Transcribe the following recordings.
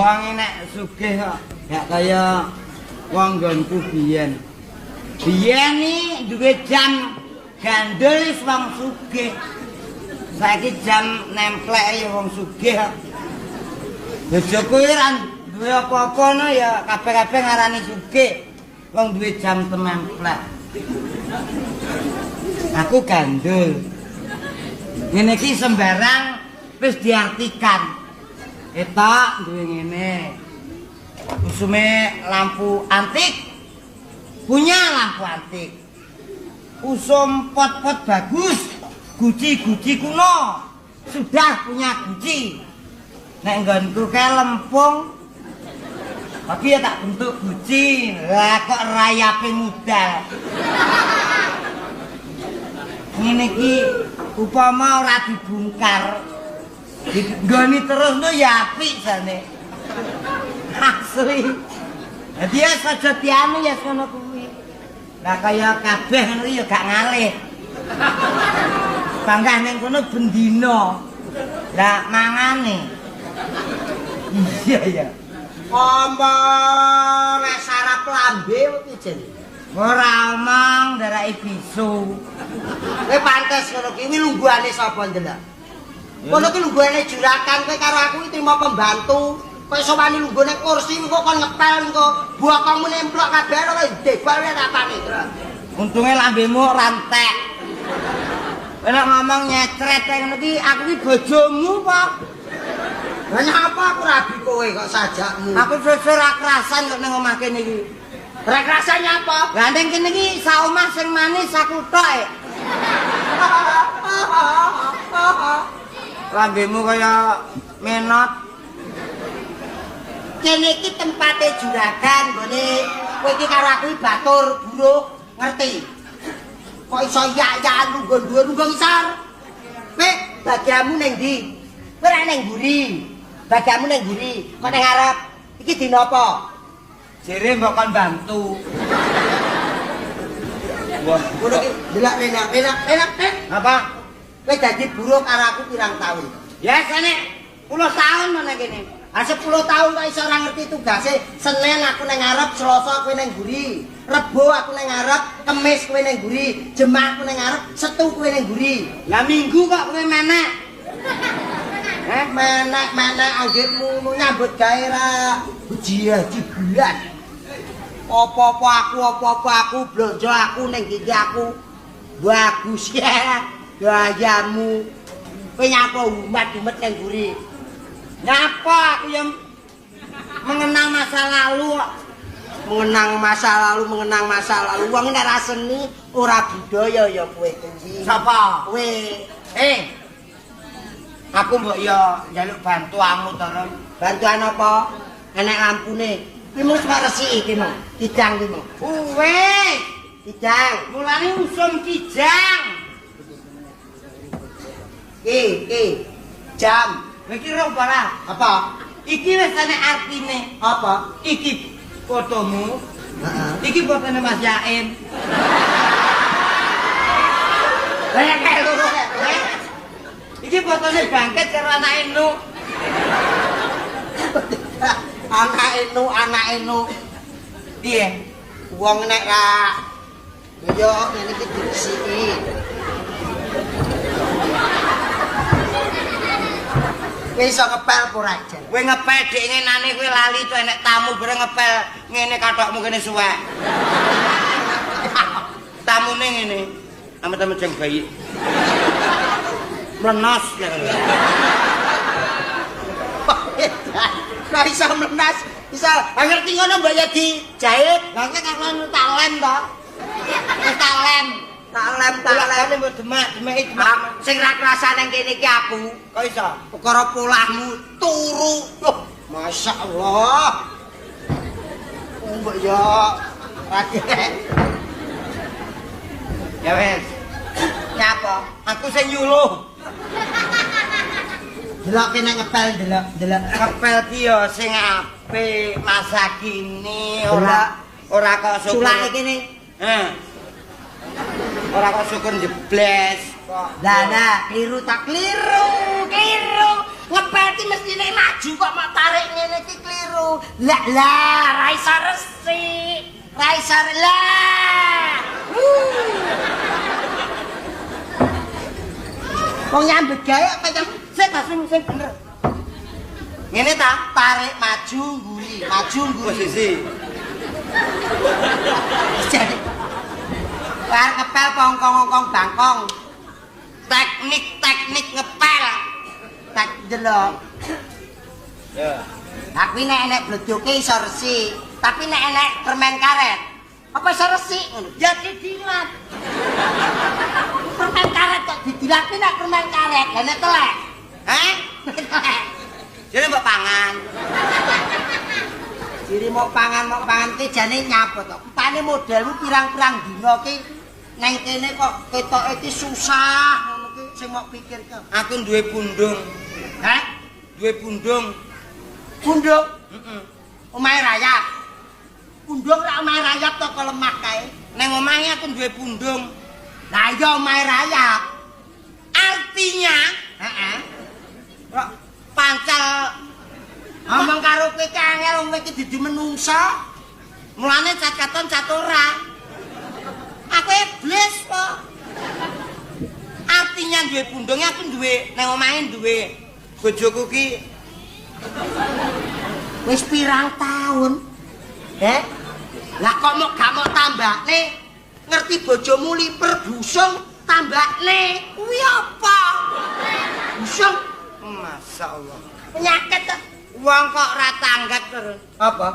Wong nek sugih kok gak kaya wong nggonku biyen. Biyen iki duwe jam gandul wis wong sugih. Saiki jam nemplek ya wong sugih. Bojoku iki ra duwe apa-apa no ya kabeh-kabeh ngarani sugih. Wong duwe jam templek. Aku gandul. Ngene iki sembarang wis diartikan. Etak duwe ngene. Usume lampu antik. Punya lampu antik. Usum pot-pot bagus. Guci-guci kuno. Sudah punya guci. Nek nggonku kae lempung. Tapi ya tak bentuk guci. Lah kok rayape mudal. Ngene iki upama ora dibungkar. Goni terus no ya apik jane. Asli. Dadi ya saja dianu ya sono kuwi. Lah kaya kabeh ngono ya gak ngalih. Banggah ning kono bendina. Lah mangane. Iya ya. Omong nek sarap lambe iki jen. Ora omong darake bisu. Kowe pantes ngono ki lungguhane sapa ndelok? Kono ki lungguhane juragan kowe karo aku iki trimo pembantu. Kowe iso wani lungguh ning kursi engko kon ngepel engko bokongmu nemplok kabeh karo debal apane. Untunge lambemu rantek. Nek ngomong nyecret ngono ki aku ki bojomu apa? Banyak apa aku rabi kowe kok sajakmu. Aku sesuk ra kerasan kok ning omah kene iki. Ra rasane apa? Lah ning kene iki sak omah sing manis aku tok. Lambemu kaya menot. Kene iki tempate juragan nggone kowe iki karo aku batur buruh ngerti. Kok iso yak-yakan lungguh dhuwur lungguh ngisor. Kowe bagianmu ning ndi? Kowe ra ning mburi. Bagianmu ning mburi. Kok ning ngarep iki dina apa? Jere mbok kon bantu. Wah, ngono iki delok enak. Apa? Kowe dadi buruh karo aku pirang tahun? Ya sane 10 tahun mana kene. 10 tahun kok iso ora ngerti tugase. Senin aku ning ngarep, Selasa kowe ning mburi. Rebo aku ning ngarep, Kamis kowe ning mburi, Jumat aku ning ngarep, Setu kowe ning mburi. Lah Minggu kok kowe menek. Menek anggitmu nyambut gawe ra ujian bulan. Apa-apa aku blonjo aku ning gigi aku. Bagus ya gayamu. Kowe nyapa umat-umat ning mburi. Nyapa aku yang mengenang masa lalu. Mengenang masa lalu. Wong nek ra seni ora budaya ya kowe kuwi. Sapa? Kowe. Aku mbok ya njaluk bantuanmu to, Ron. Bantuan apa? Enek lampune. Ki mung sak resiki iki mong. Kijang iki mong. Wis, Kijang. mulane usum kijang. Jam. Kowe iki ora ora. Apa? Iki wis ana artine. Apa? Iki fotomu. Heeh. Iki fotone Mas Yaim. Iki fotone bangket karo anake Nu. Anake Nu. Piye? Wong nek ra yo ngene iki disiki. Wis iso ngepel apa ora jan? Kowe ngepel dik ngenane kowe lali to enek tamu bareng ngepel ngene kathokmu kene suwek. Tamune ngene. Amet-amet jeng bayi. Menas ya. Kok iso menas? Iso ngerti ngono mbok ya dijahit. Lah nek kakon tak lem to. Wis tak lem. Tak lem mbok demak-demeki sing ra krasa nang kene iki aku. Kok iso? Perkara polahmu turu. Loh, masyaallah. Mbok ya rakyat. Ya wis. Nyapa? Aku sing nyuluh. Delok kene ngepel delok. Ngepel ki ya sing apik masa kini ora kok syukur. Sulake kene. Ora kok syukur jebles. Lah, keliru tak keliru. Ngepel ki mestine maju kok mak tarik ngene iki keliru. lah ra iso resik. Ra iso lah. Wong nyambut gawe kaya sik sing bener. Ngene ta, tarik maju ngguri, maju ngguri. Posisi. Bar ngepel pongkong-ongkong bangkong. Teknik ngepel. Tak delok. Ya. Aku nek blojoke iso resik, tapi nek enek permen karet, apa iso resik ngono? Ya didilat. Permen karet kok didilat nek permen karet, lah nek telek. Hah? Jadi mbok pangan. Diri mau pangan ki jane nyapot kok. Upane modelmu pirang-pirang dina ki nang kene kok ketoke ki susah ngono ki sing mok pikir ke. Aku duwe pundung. Hah? Duwe pundung. Pundung? Heeh. Omahe rayap. Pundung ra omahe rayap to kok lemah kae. Neng omahe aku duwe pundung. Lah iya omahe rayap. Artinya, Heeh. kok pancal Ngomong karo kowe ki angel wong iki dudu menungsa. mulane cat-catan cat ora. Aku iblis kok. Artinya duwe pundungnya aku duwe neng omahe duwe bojoku ki Wis pirang taun? Lah kok mok gak mau tambakne? Ngerti bojomu liper busung tambakne. Kuwi apa? Busung masyaallah. penyakit to. Wong kok ora tanggap terus. Apa?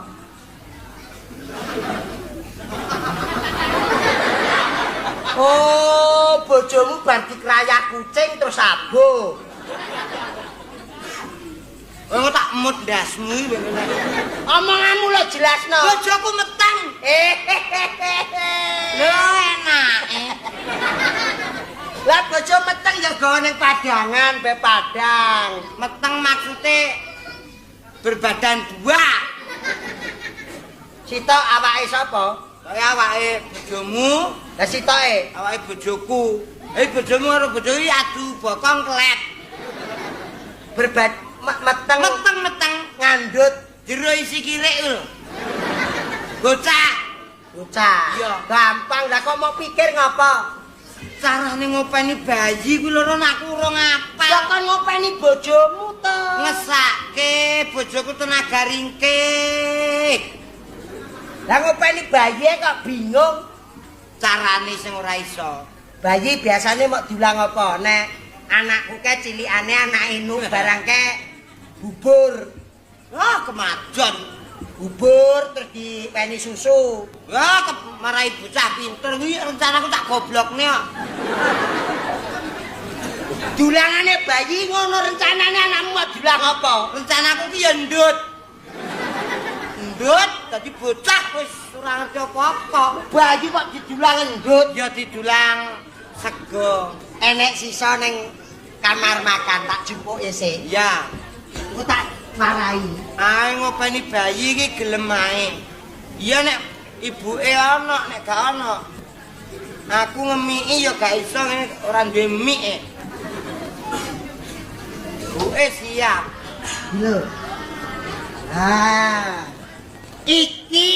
Oh, bojomu bar dikrayak kucing terus abuh. Wong tak mut ndasmu iki. Omonganmu lho jelasno. Bojoku meteng. Lho enake. Lah bojo meteng ya gawe ning padangan, be padang. Meteng maksudnya berbadan dua. Sitok awake sapa? Kaya awake bojomu, Lah sitoke awake bojoku. Bojomu karo bojoku adu bokong kelet. meteng Meteng ngandut jero isi kirik lho. Bocah. bocah. Iya. Gampang lah kok mau pikir ngapa? Carane ngopeni bayi kuwi lho aku urung apal. Lah kon ngopeni bojomu to. Ngesake bojoku tenaga ringkih. Lah ngopeni bayi kok bingung. Carane sing ora iso. Bayi biasanya mau diulang apa? Nek anakku ke cilikane anak inu barang ke bubur. Wah, kemajon. Bubur terus dipeni susu. Wah, marai bocah pinter kuwi rencanaku tak goblokne kok. Dulangane bayi ngono rencanane anakmu mau diulang apa? Rencanaku ki ya ndut. Ndut dadi bocah wis ora ngerti apa-apa. Bayi kok didulang endut? Ya didulang sego. Enek sisa ning kamar makan tak jumpuke sik. Ya. Aku tak marai. Ae ngopeni bayi iki gelem ae. Iya nek ibuke ana, nek gak ana. Aku ngemiki ya gak iso ngene ora duwe mik. Buke siap. Lho. Ah. Iki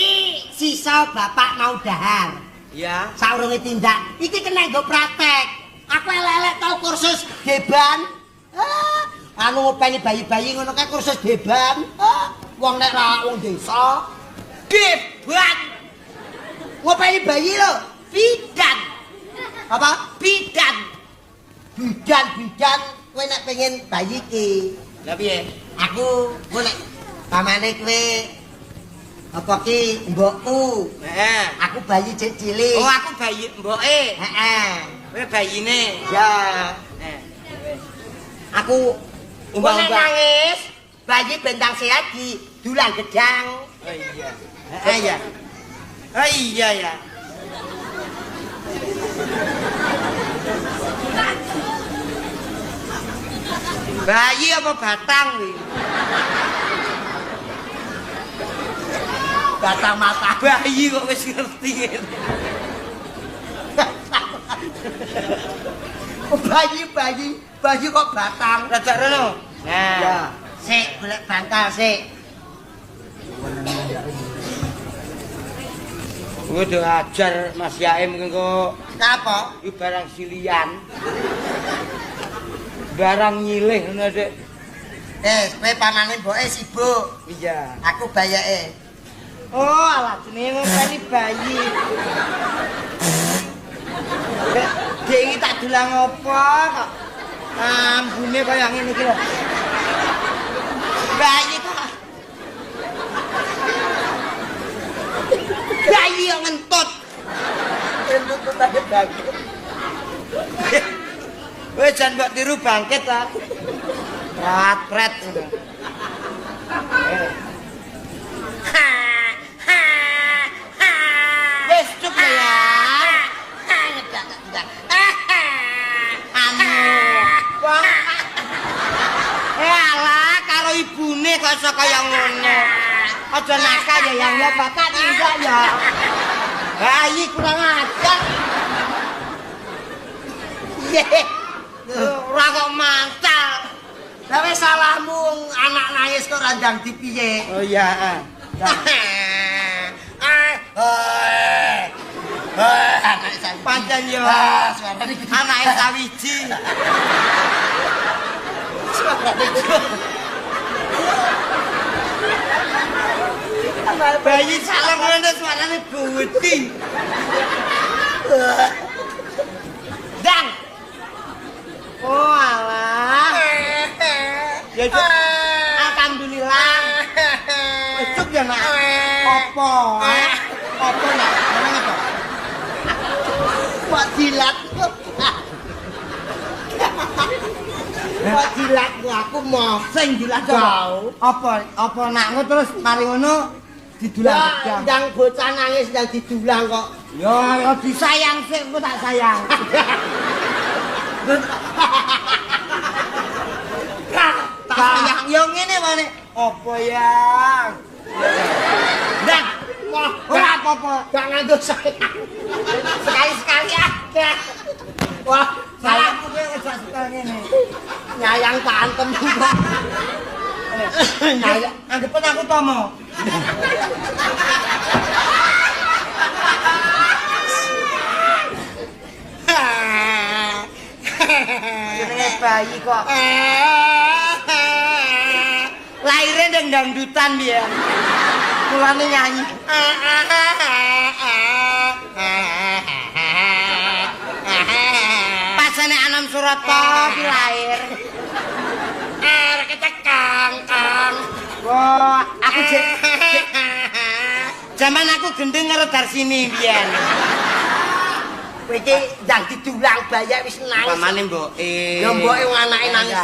sisa bapak mau dahar. Ya. Saurunge tindak. Iki kena nggo praktek. Aku elek-elek tau kursus deban. Anu ngopeni bayi-bayi ngono kae kursus deban. Wong nek ra wong desa deban. Ngopeni bayi lho, bidan. Apa? Bidan. Bidan kowe nek pengen bayi ki. Lah piye? Aku nek pamane kowe apa ki mbokku. Heeh. Aku bayi cilik. Oh, aku bayi mboke. Heeh. Kowe bayine. Ya. Aku Umbang-umbang. nangis, bayi bentang sehat di dulang gedang. Oh iya. Heeh ya. Oh iya ya. Bayi apa batang kuwi? Batang mata. Bayi kok wis ngerti ngene. Bayi kok batang. Rada rono. Ya, sik golek bantal sik. Udah ajar Mas Yaim engko Apa? iki barang silian. Barang nyilih ngono, Dik. Kowe pamane mboke sibuk. Iya. Aku bayake. Oh, alah jenenge ngopeni bayi. Dek iki tak dulang apa kok? Ambune kaya ngene iki lho. Bayi kok. Bayi yang ngentut. Ngentut aja bangkit. Wes jan mbok tiru bangkit ta. Prat-prat ngono. Wes cukup ya. Alah karo ibune kok iso kaya ngono. Aja nakal ya yang ya bakat enggak ya. Bayi kurang ajar. Ora kok mancal. Tapi salahmu anak nangis kok randang dipiye? Oh iya. Anak sawiji. Pancen yo. Suarane gede. Anake sawiji. Suarane gede. Bayi salah ngono suarane gede. Dang. Oh alah. Ya cuk. Alhamdulillah. Wis cuk ya nak. Apa? Apa nak? Ngene to. Pak jilat. Pak jilat aku mau Sing jilat kau. Apa nakmu terus mari ngono didulang gedang. ndang bocah nangis ndang didulang kok. Ya disayang sik engko tak sayang. Tak sayang yo ngene wae. Apa yang? Dah. Wah, Ora apa-apa. gak ngandung sayang. Sekali-sekali aja. Wah, Salahku kowe wis gak suka ngene. nyayang tantem. Nyayang anggapan aku tomo. Jenenge bayi kok. Lahirnya ndang dangdutan biyen. Mulane nyanyi. Pasane Anam Surata ki lahir. Kang. Wah, aku zaman aku gendeng karo Darsini biyen. Kowe iki ndang didulang bayi wis nangis. Pamane mboke. Ya mboke wong anake nangis.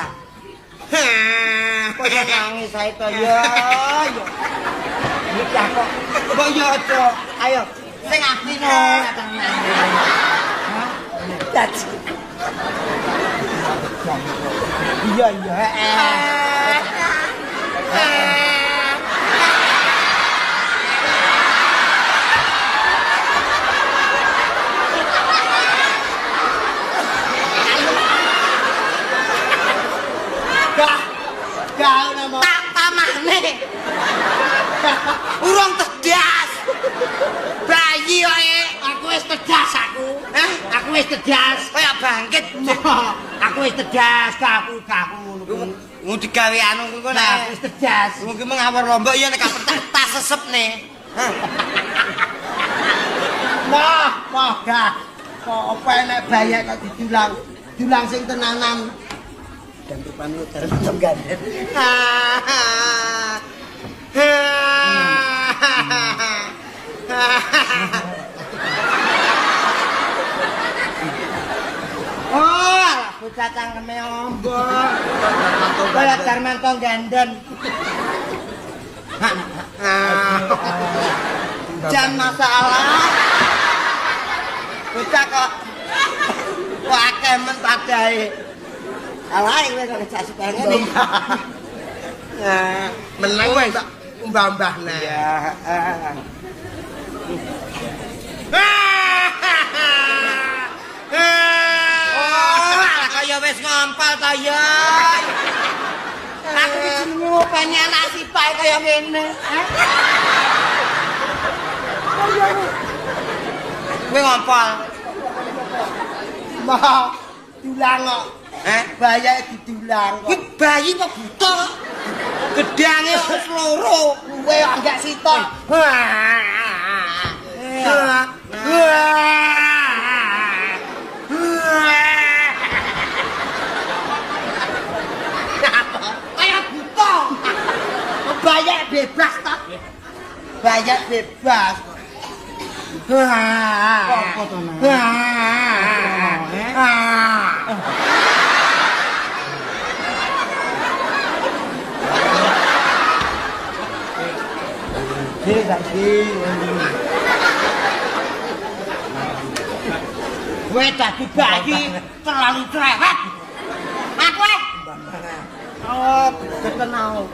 Kok iso nangis ae to ya. Iki kok. Kok yo aja. Ayo, sing asline Dadi. Iya iya. Gak nama. Tak tamane. Urung tedas. Bayi wae. Aku wis tedas aku. Aku wis tedas. Kaya bangkit. Aku wis tedas aku. Mau digawe anu kok Nah, aku wis tedas. mungkin mengawur lombok ya nek tas sesep nih. Wah, gak. Kok apa enek bayi kok didulang. Dulang sing tenanan. Dan tupan lu terus gandet. Oh, bocah cangkeme ombong. Kaya Darmanto gandon. Jan masalah. Bocah kok akeh men padahe. Alah kowe kok gak suka ngene. Menang wis tak umbah-umbah nah. Ya, oh, kaya wis ngompal ta ya. Aku iki nyupeni anak sipae kaya ngene. Kowe ngompol. Mah diulang kok. Bayi didulang kok. Kuwi bayi kok buta. Gedange wis loro. Kowe anggak sitok. Kayak buta. Bayi bebas ta? Bayi bebas. Apa to, Mas? Kowe dadi bayi terlalu cerewet. Aku oh, ketenau.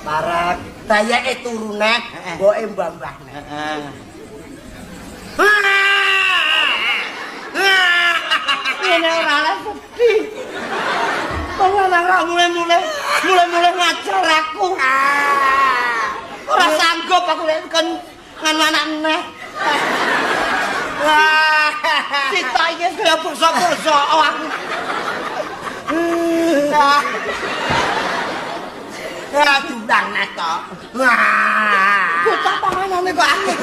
Barak dayake turune mboke mbah-mbahne. Ini ora lah sedih. Kok ora mulai ngajar aku. Ora sanggup aku lek kon ngan anakne. Wah, sitok iki kaya bosok-bosok aku. Ya diundang nek to. Wah. Bocah panganane kok aneh.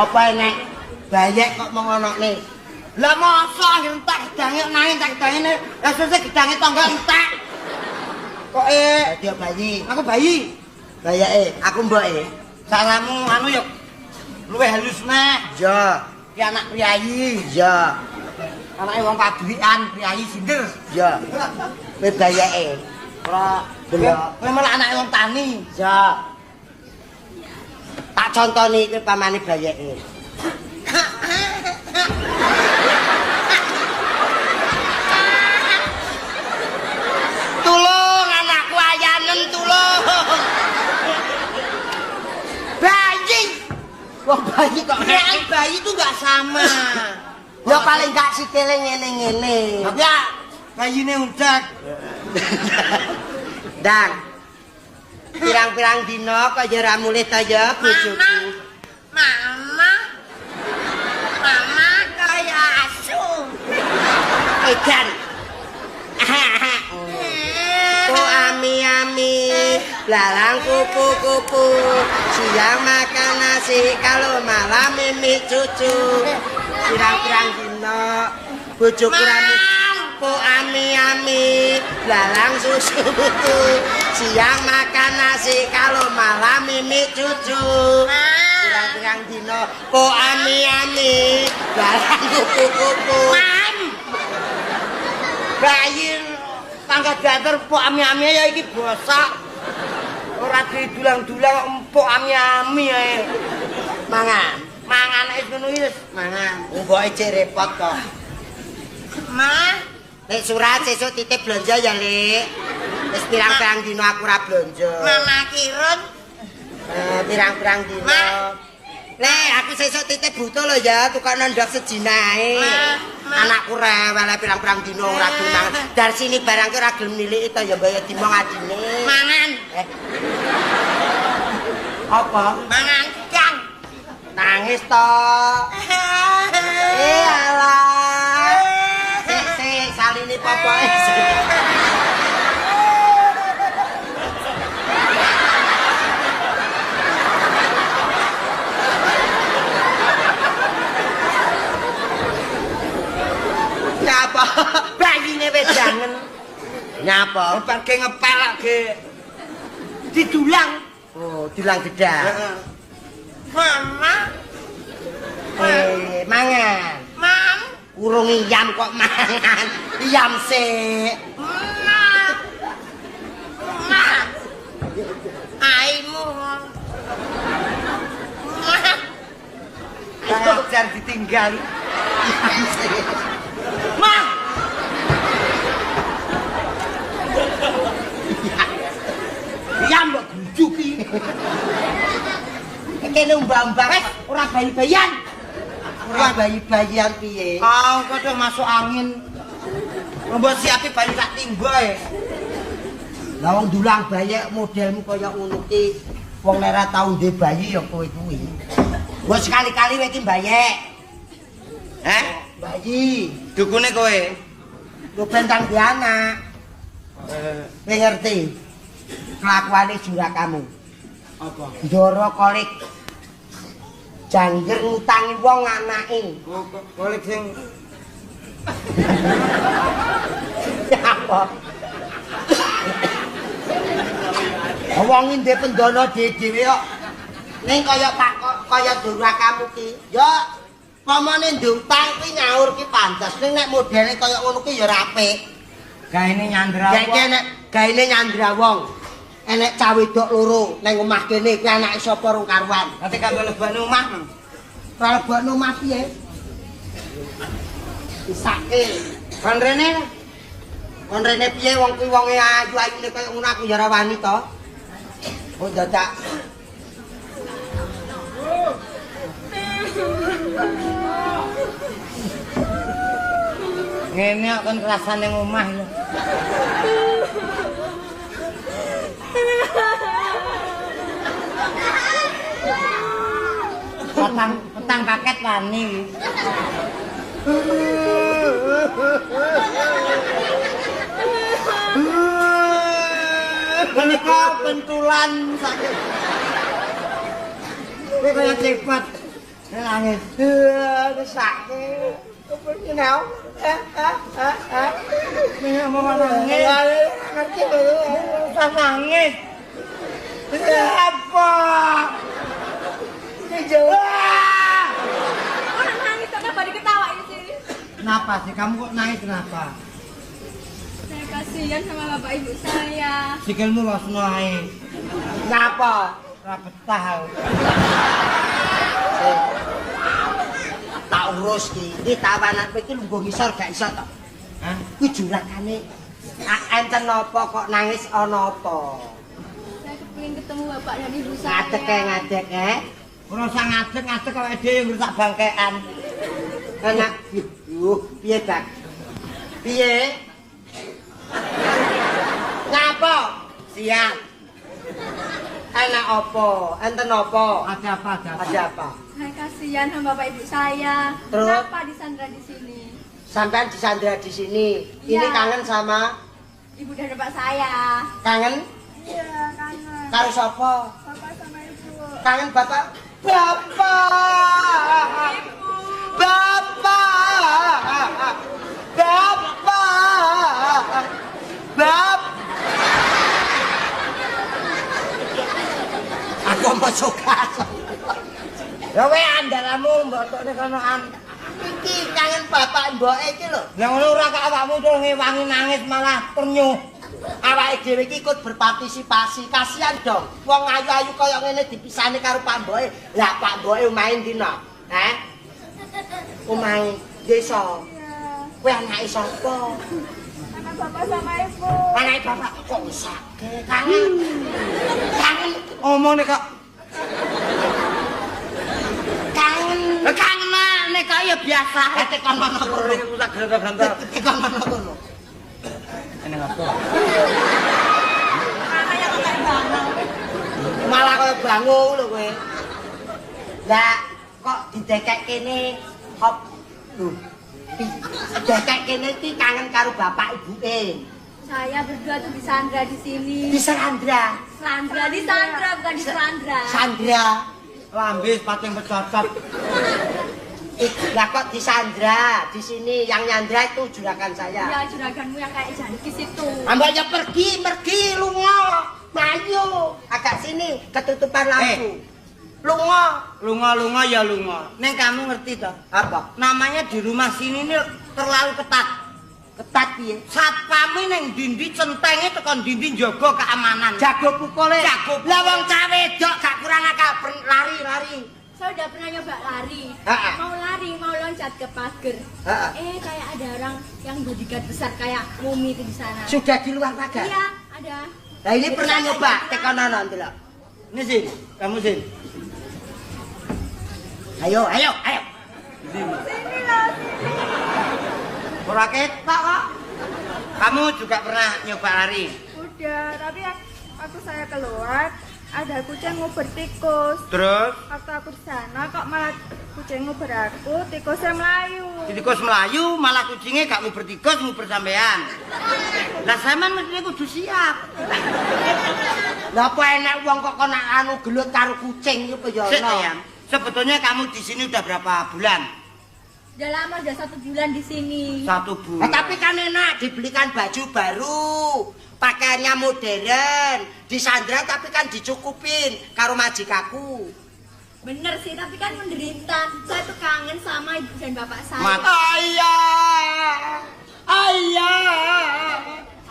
Apa nek bayek kok mengonokne? Lah masa entek gedange nanging tak gedangene, lah sesuk gedange tangga entek. Kok dadi bayi? Aku bayi. Bayake, aku mboke. Salamu anu ya luwih halus nek. Ya. Ki anak priyayi. Ya. Anake wong pabrikan, priyayi sinder. Ya. Kowe bayake. Ora delok. Kowe malah anake wong tani. Ya. Tak contoni kowe pamane bayake. Tulung anakku ayanen tulung. Bayi. Wong bayi kok bayi itu enggak sama. Ya paling enggak sikile ngene-ngene. Ya bayine undak. Dang. Pirang-pirang dina kok ya ra mulih ta ya bojoku. Mama kaya asu. Edan. Ku ami-ami, belalang kupu-kupu, siang makan nasi, kalau malam mimi cucu. Pirang-pirang dina bojoku ra ku ami-ami, belalang susu buku, siang makan nasi, kalau malam mimi cucu. Pirang-pirang dina ku ami-ami, belalang kupu-kupu. Bayi tangga datar empuk ami-ami ya iki bosok. Ora didulang-dulang empuk ami-ami ae. Mangan wis ngono wis mangan. Mboke cek repot kok. Ma, nek surat sesuk titip belanja ya, Lek. Wis pirang-pirang dina aku ora belanja. Mama kirun. Pirang-pirang dina. Lek aku sesuk titip butuh lho ya, tukang nondok sejinae. Anakku rewel pirang-pirang dina ora gelem mangan. Dari sini barangke ora gelem niliki to ya mbaya dimong adine. Mangan. Apa? Mangan kang. Nangis to. Alah. Sik saline popoke. Nyapa bayine wedangen. Nyapa barke ngepelake. Didulang. Oh, didulang gedang. Mama. Mangan. Mam. Urung iyam kok mangan. Iyam sik. Ma. Aimu. tinggal. Mah. Ya mbok grujuki. Kene mbak-mbak ora bayi-bayian. Ora bayi-bayian piye? Ah, kadang masuk angin. Mbok siapi bayi sak timba ya. Lah wong dulang bayi modelmu kaya ngono ki wong nek ora tau ndek bayi ya kowe kuwi. Wes sekali-kali kowe iki bayek. Hah? Bayi, Dukune kowe. lu bentang di anak. Kowe ngerti? Kelakuane jurakamu. Apa? Ndoro kolik jangger ngutangi wong anake. Oh, kolik sing Apa? Wong ndek pendono dhewe kok ning kaya durakamu ki. Ya pamane ndutang kuwi nyaur ki pantes. Ning nek modele kaya ngono ki ya ora apik. gaene nyandra. Gaene nyandra wong. Enek cah wedok loro ning omah kene kuwi anake sapa rung karuan. Nanti kanggo lebokne omah, Mang. Ora lebokno omah piye? Disake. Kon rene Kon rene piye wong kuwi wonge ayu-ayune kaya ngono aku ya ora wani to. Oh dadak. ngene kok kon rasane omah lho. Petang paket wani. Menika pentulan sakit. Kowe kaya cepat. Nangis. Sakit. Kepengen aku. Nek mau nangis. Ngerti Usah nangis. Apa? Jawab. Orang nangis kenapa diketawain sih? Kenapa sih kamu kok nangis kenapa? Saya kasihan sama bapak ibu saya. Sikilmu langsung ae. Napa? Ora betah. Tak urus iki tawanan kowe iki lungguh ngisor gak iso to. Hah? Kuwi jurakane enten napa kok nangis ana apa? Saya kepingin ketemu bapak dan ibu saya. Ngadek Ora usah ngadeg awake dhewe ngrusak bangkean. Enak. Piye, Bang? Piye? Ngapa? Siap. Enak apa? Enten apa? Ada apa? Ada apa? Saya kasihan sama bapak ibu saya. Terus? Kenapa disandra di sini? Sampean disandra di sini. Ini Iya. kangen sama Ibu dan bapak saya. kangen Iya, kangen. karo sapa? Bapak sama ibu. Kangen bapak. Bapak. Bapak. Bapak. Bap. Aku mau suka. Ya kowe andalamu mbok tokne konoan. Iki kangen bapak mboke iki lho. Lah ngono ora kok awakmu terus ngewangi nangis malah ternyuh. Awake dhewe iki ikut berpartisipasi. Kasihan dong. Wong ayu-ayu kaya ngene dipisahne karo Pak Mboke. Lah Pak Mboke omahe ndina? Heh? Omahe desa. Iya. Kowe anake sapa? Anak bapak sama ibu. Anake bapak kok sakit. Kangen. Kangen. Omong nek kok Kangen. kangen nek kok ya biasa. Tekan mana kono. Aku tak ganteng-ganteng. Tekan mana kono. Ini apa? Makanya kok kayak banget. Malah kaya bangu lho kowe. Lah kok didekek kene hop. Didekek kene iki kangen karo bapak ibuke. Saya berdua tuh disandra di sini. Disandra. Disandra bukan disandra. Sandra. Lambe pating pecocot. Lah kok disandra di sini yang nyandra itu juragan saya. Ya juraganmu yang kayak jangkis itu. Ambaknya pergi lunga. Mayu agak sini ketutupan lampu. Lunga ya lunga. Neng kamu ngerti toh? Apa? Namanya di rumah sini ini terlalu ketat. Ketat piye? Satpame ning dindi centenge tekan dindi njaga keamanan. Jago pukule. Jago pukul. Lah wong cah wedok gak kurang akal lari-lari. saya udah pernah nyoba lari. Ha-ha. Mau lari, mau loncat ke pagar. Ha-ha. Kayak ada orang yang bodyguard besar kayak Mumi itu di sana. Sudah di luar pagar? Iya, ada. Nah ini Jadi pernah saya nyoba kayak tekonono ndelok. Ini Sin, kamu Sin. Ayo. Sini loh. Ora ketok kok. Kamu juga pernah nyoba lari? Udah, tapi waktu saya keluar ada kucing nguber tikus. Terus Waktu aku di sana kok malah kucing nguber aku, tikusnya melayu. tikus melayu malah kucingnya gak nguber tikus, nguber sampean. Lah sampean mesti kudu siap. Lah apa enak wong kok kena anu gelut karo kucing iku ya Sik, ono. sayang. Sebetulnya kamu di sini udah berapa bulan? Udah lama, udah 1 bulan di sini. 1 bulan. Tapi kan enak dibelikan baju baru, pakaiannya modern, disandra tapi kan dicukupin karo majikaku. Bener sih, tapi kan menderita. Saya tuh kangen sama ibu dan bapak saya.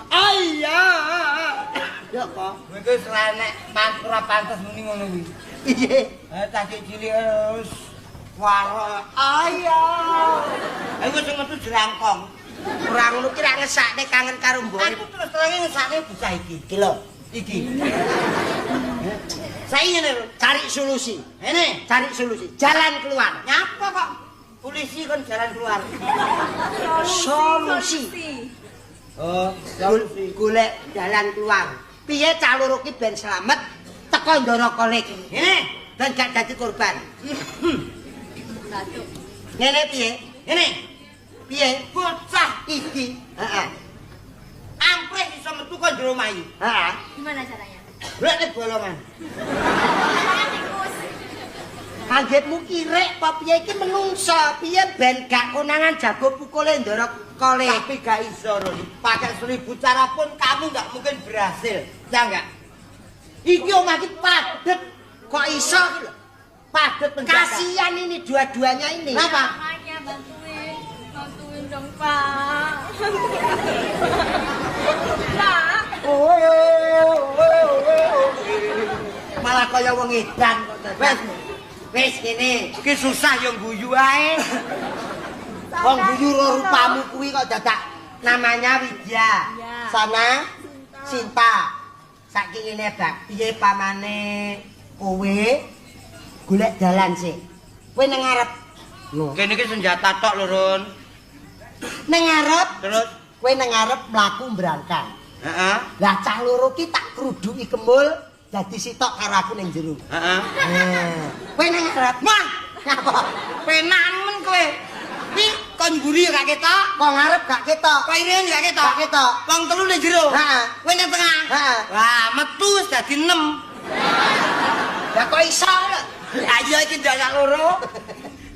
Ayah. Ya kok. Kowe iki selenek ora pantes muni ngono kuwi. Iya. Tak cilik wis waro. Ayah. Ayo sing metu jerangkong. Ora ngono ki ra ngesakne kangen karo mbok. Aku terus terang ngesakne bocah iki. Iki lho, Iki. Saya ngene lho, cari solusi. ini Cari solusi. Jalan keluar. nyapa kok polisi kan jalan keluar. Solusi. Oh, Golek jalan keluar. Piye cah loro ki ben slamet teko ndara kolik. Ini, Dan gak dadi korban. Satu. Ngene piye? ini Piye? bocah Iki. Heeh. ampreh iso metu kok jero mayu. Heeh. Gimana caranya? Blek bolongan. Tikus. Anggitmu kirek apa piye iki menungso? Piye ben gak konangan jago pukule ndara kolik. Tapi gak iso, Ron. Pakai 1000 cara pun kamu gak mungkin berhasil. Ya enggak? Iki omah iki padet. Kok iso iki lho? Padet penjaga. Kasihan ini dua-duanya ini. Kenapa? Makanya bantuin dong Pak. Pak. Malah kaya wong edan kok dadak. Wis kene. Iki susah yang guyu ae. Wong guyu rupamu kuwi kok dadak namanya Widya. Iya. Sana Sinta. Saiki ngene bak, piye pamane kowe golek dalan sih. Kowe nang ngarep. Lho. Kene iki senjata tok lho, Ron. Nang ngarep. Terus, Kowe nang ngarep mlaku mbrangkang. heeh. Lah cah loro ki tak kruduki kemul dadi sitok karo aku ning jero. Heeh. Kowe nang ngarep. Wah, Ngapa? penakan men kowe. Pi kon mburi ya gak ketok. Kok ngarep gak ketok. Kok irian gak ketok. Gak ketok. Wong telu ning jero. Heeh. Kowe nang tengah. Heeh. Wah, metu wis dadi 6. Lah kok iso lho? Ayo iki dadak loro.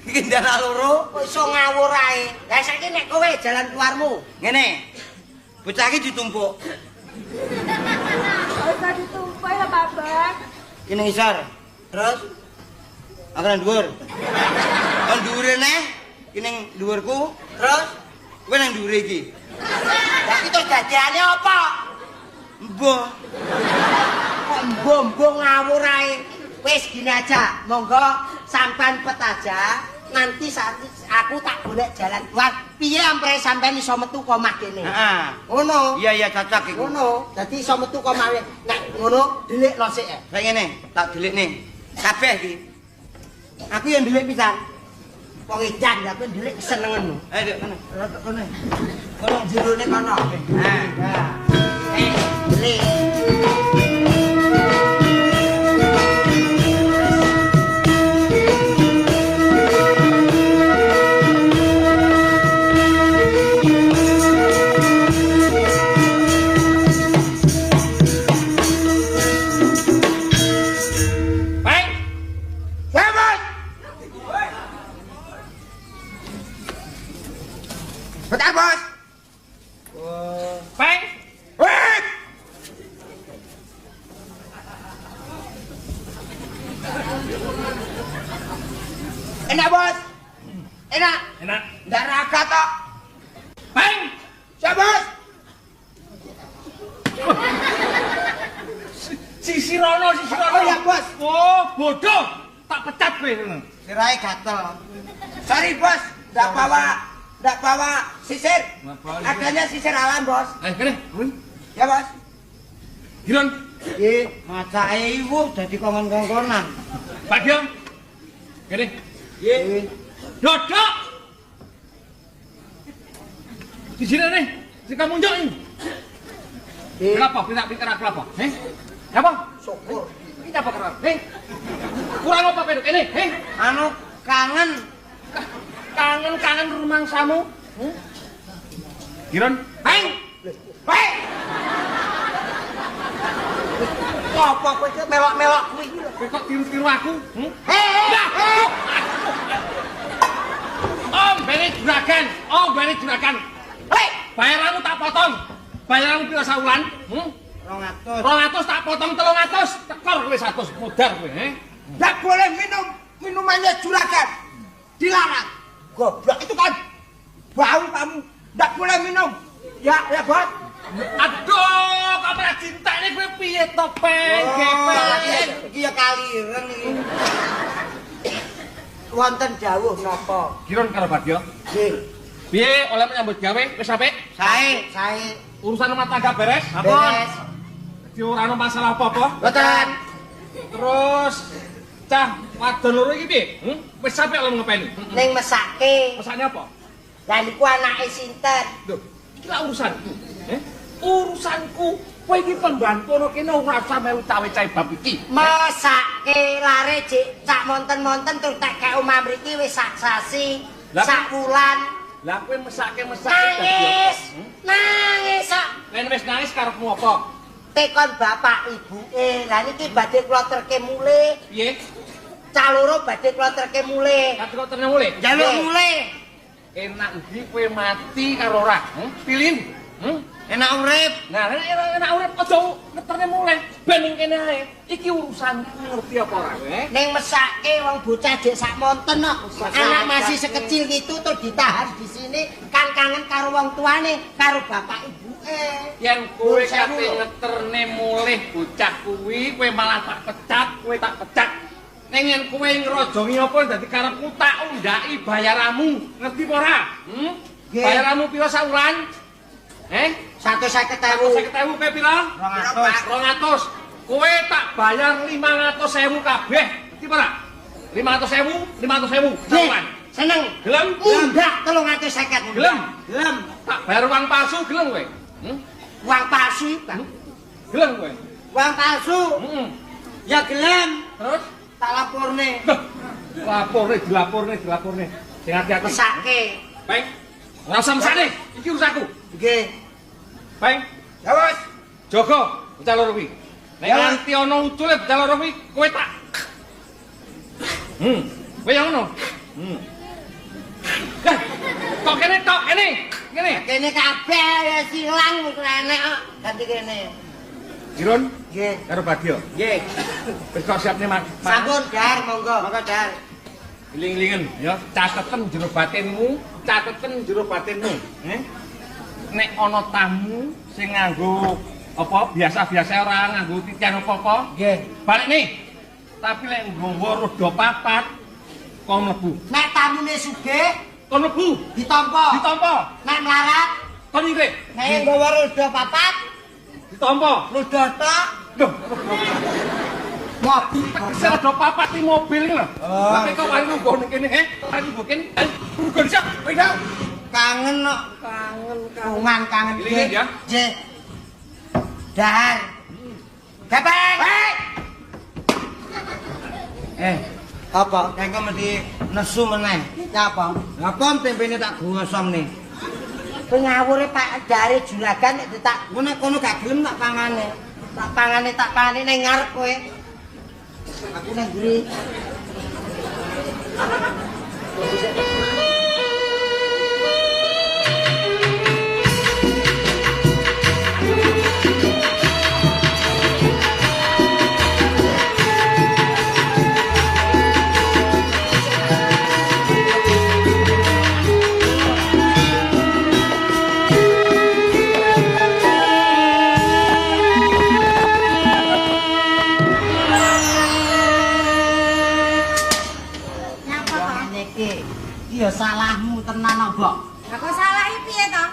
Iki dadak loro. Kok iso ngawur ae. Lah saiki nek kowe jalan keluarmu. Ngene. Bocah iki ditumpuk. Gak usah ditumpuk ya Pak Bang. Iki ning isor. Terus aku nang dhuwur. Kon dhuwure neh, iki ning dhuwurku. Terus kowe nang dhuwure iki. Lah iki terus dadiane apa? Mbah. Kok mbombo ngawur ae. Wis gini aja, monggo sampean pet aja. Nanti saat aku tak golek jalan keluar. Piye ampre sampean iso metu kok omah kene. Heeh. Ngono. Iya iya cocok iku. Ngono. Dadi iso metu kok omah. Nek ngono delik lo sik. Kayak ngene, tak delik nih. Kabeh iki. Aku yang delik pisan. Wong edan ya aku delik senengen. Ayo, Dek, kono. Rotok kono. Kono jerone kono. Nah, Delik. baik. Selamat. Bentar, Bos. Baik. Wait. Enak, Bos. Enak. Enak. Ndak raga tok. Baik. Siap, Bos. Sisi Rono. Oh ya, Bos. Oh, bodoh. tak pecat kowe. Sirahe gatel. Sorry, Bos. Ndak bawa sisir. Adanya sisir alam, Bos. Kene. Ya, Bos. Giron. Nggih, macake iku dadi kongkon-kongkonan. Pak Giong. Kene. Nggih. Dodok. Di sini nih, si kamu njok ini. Kenapa? Kita pikir aku apa? Apa? Syukur. Kita apa kerap? Kurang apa pedok ini? Anu kangen Kangen rumangsamu. Giron. Hei! Apa kowe iki melok-melok kuwi? Kowe kok tiru-tiru aku? Hei! Om, bene juragan. Hei! Bayaranmu tak potong. Bayaranmu pira saulan? 200. 200 tak potong 300. Tekor kowe 100 modar kowe, Nggak boleh minum minumannya juragan. Dilarang. Goblok itu kan bau kamu. Nggak boleh minum. Ya, Bos. Aduh, kamu cinta ini kowe piye to, Peng? Gepeng. Iki ya kaliren iki. Wonten dawuh napa? Giron karo Bagyo. Nggih. Piye oleh menyambut gawe wis sampe? Sae. Urusan rumah tangga beres? Beres. Di ora ono masalah apa-apa? Mboten. Terus cah wadon loro iki piye? Wis sampe oleh ngepeni? Ning mesake. Pesane apa? Lah niku anake sinten? Lho, iki lak urusanku. Urusanku. Kowe iki pembantu kene ora usah melu cawe-cawe bab iki. Mesake lare jek cak monten-monten tur tak kek omah mriki wis sak sasi, sak wulan. Lah kowe mesake Nangis kok. Nek wis nangis karepmu apa? Tekon bapak ibuke. Lah niki badhe kula terke mulih. Piye? Cah loro badhe kula terke mulih. Kate kok terne mulih? Jaluk mulih. Enak iki kowe mati karo ora? Pilih. Enak urip. Nah, enak urip aja ngeterne mulih. Ben ning kene ae. Iki urusanku ngerti apa ora kowe? Ning mesake wong bocah dek sak monten kok. Anak masih sekecil gitu terus ditahan di sini kan kangen karo wong tuane, karo bapak ibuke. Yen kowe kate ngeterne mulih bocah kuwi, kowe malah tak pecat, kowe tak pecat. Ning yen kowe ngrojongi apa dadi karepku tak undhaki bayaramu. Ngerti apa ora? Bayaramu pira sak wulan? 150.000. 150.000 kowe pira? 200. Kowe tak bayar 500.000 kabeh. Ngerti apa ora? 500.000 sawan. Seneng. Gelem? Mundak 350. Gelem? Gelem. Tak bayar uang palsu gelem kowe? Uang palsu, Bang. Gelem kowe? Uang palsu. Ya gelem. Terus Tak laporne. dilaporne. Sing hati-hati. Mesake. Peng. Ora usah mesake. Iki urusanku. Nggih. Peng. Ya wis. Jaga bocah loro kuwi. Nek nganti ana ucule bocah loro kuwi, kowe tak. Kowe yang ngono. Lah, kok kene tok kene. Kene kabeh ya silang wis enek kok. Ganti kene. Giron Nggih. karo Bagyo. Nggih. Wis kok siapne Mas. Sampun, Dar, monggo. Monggo, Dar. Iling-ilingen ya, cateten jero batinmu. Nek ana tamu sing nganggo apa biasa-biasa ora nganggo titian apa-apa, Nggih. balik nih. Tapi lek nggawa roda papat kok mlebu. Nek tamune sugih Kon mlebu, ditampa. Nek melarat, kon ngirit. nek nggawa roda papat, Ditampa. roda tok, Lho, mobil. tegese roda papat iki mobil lho. Tapi kok wani nggo ning kene, Wani nggo kene. Nggo siap, kowe dah. Kangen kok. Kangen. Iling ya. Nggih. Dar. Gepeng. Apa? Engko mesti nesu meneh. Ya apa? Apa tempene tak gosomne? Pengawure Pak Dare juragan nek tak Nek kono gak gelem tak pangane. tak pangane ning ngarep kowe. Aku nang ngri. salahmu tenan kok, Mbok. Lah kok salah iki piye to?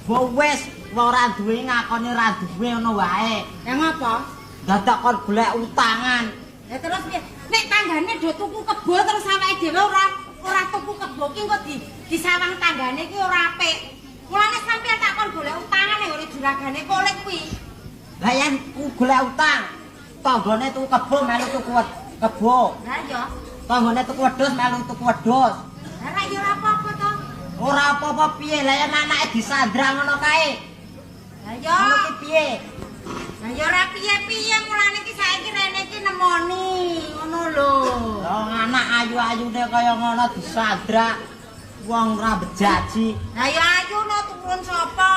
Mbok wis ora duwe ngakoni ora duwe ngono wae. Lah ngopo? Dadak kon golek utangan. Lah terus piye? Nek tanggane do tuku kebo terus awake dhewe ora tuku kebo ki kok disawang tanggane ki ora apik. Mulane sampeyan tak kon golek utangan ning ngene juragane kolek kuwi. Lah yen ku golek utang, tanggane tuku kebo melu tuku kebo. Lah ya. Tanggane tuku wedhus melu tuku wedhus. Lah ra ya ora apa-apa to. Ora apa-apa piye, lah yen anake disandra ngono kae. Lah ya. Ngono ki piye? Lah ya ora piye-piye mulane ki saiki rene iki nemoni ngono lho. Wong anak ayu-ayune kaya ngono disandra wong ora bejaji. Lah ya ayu no turun sapa?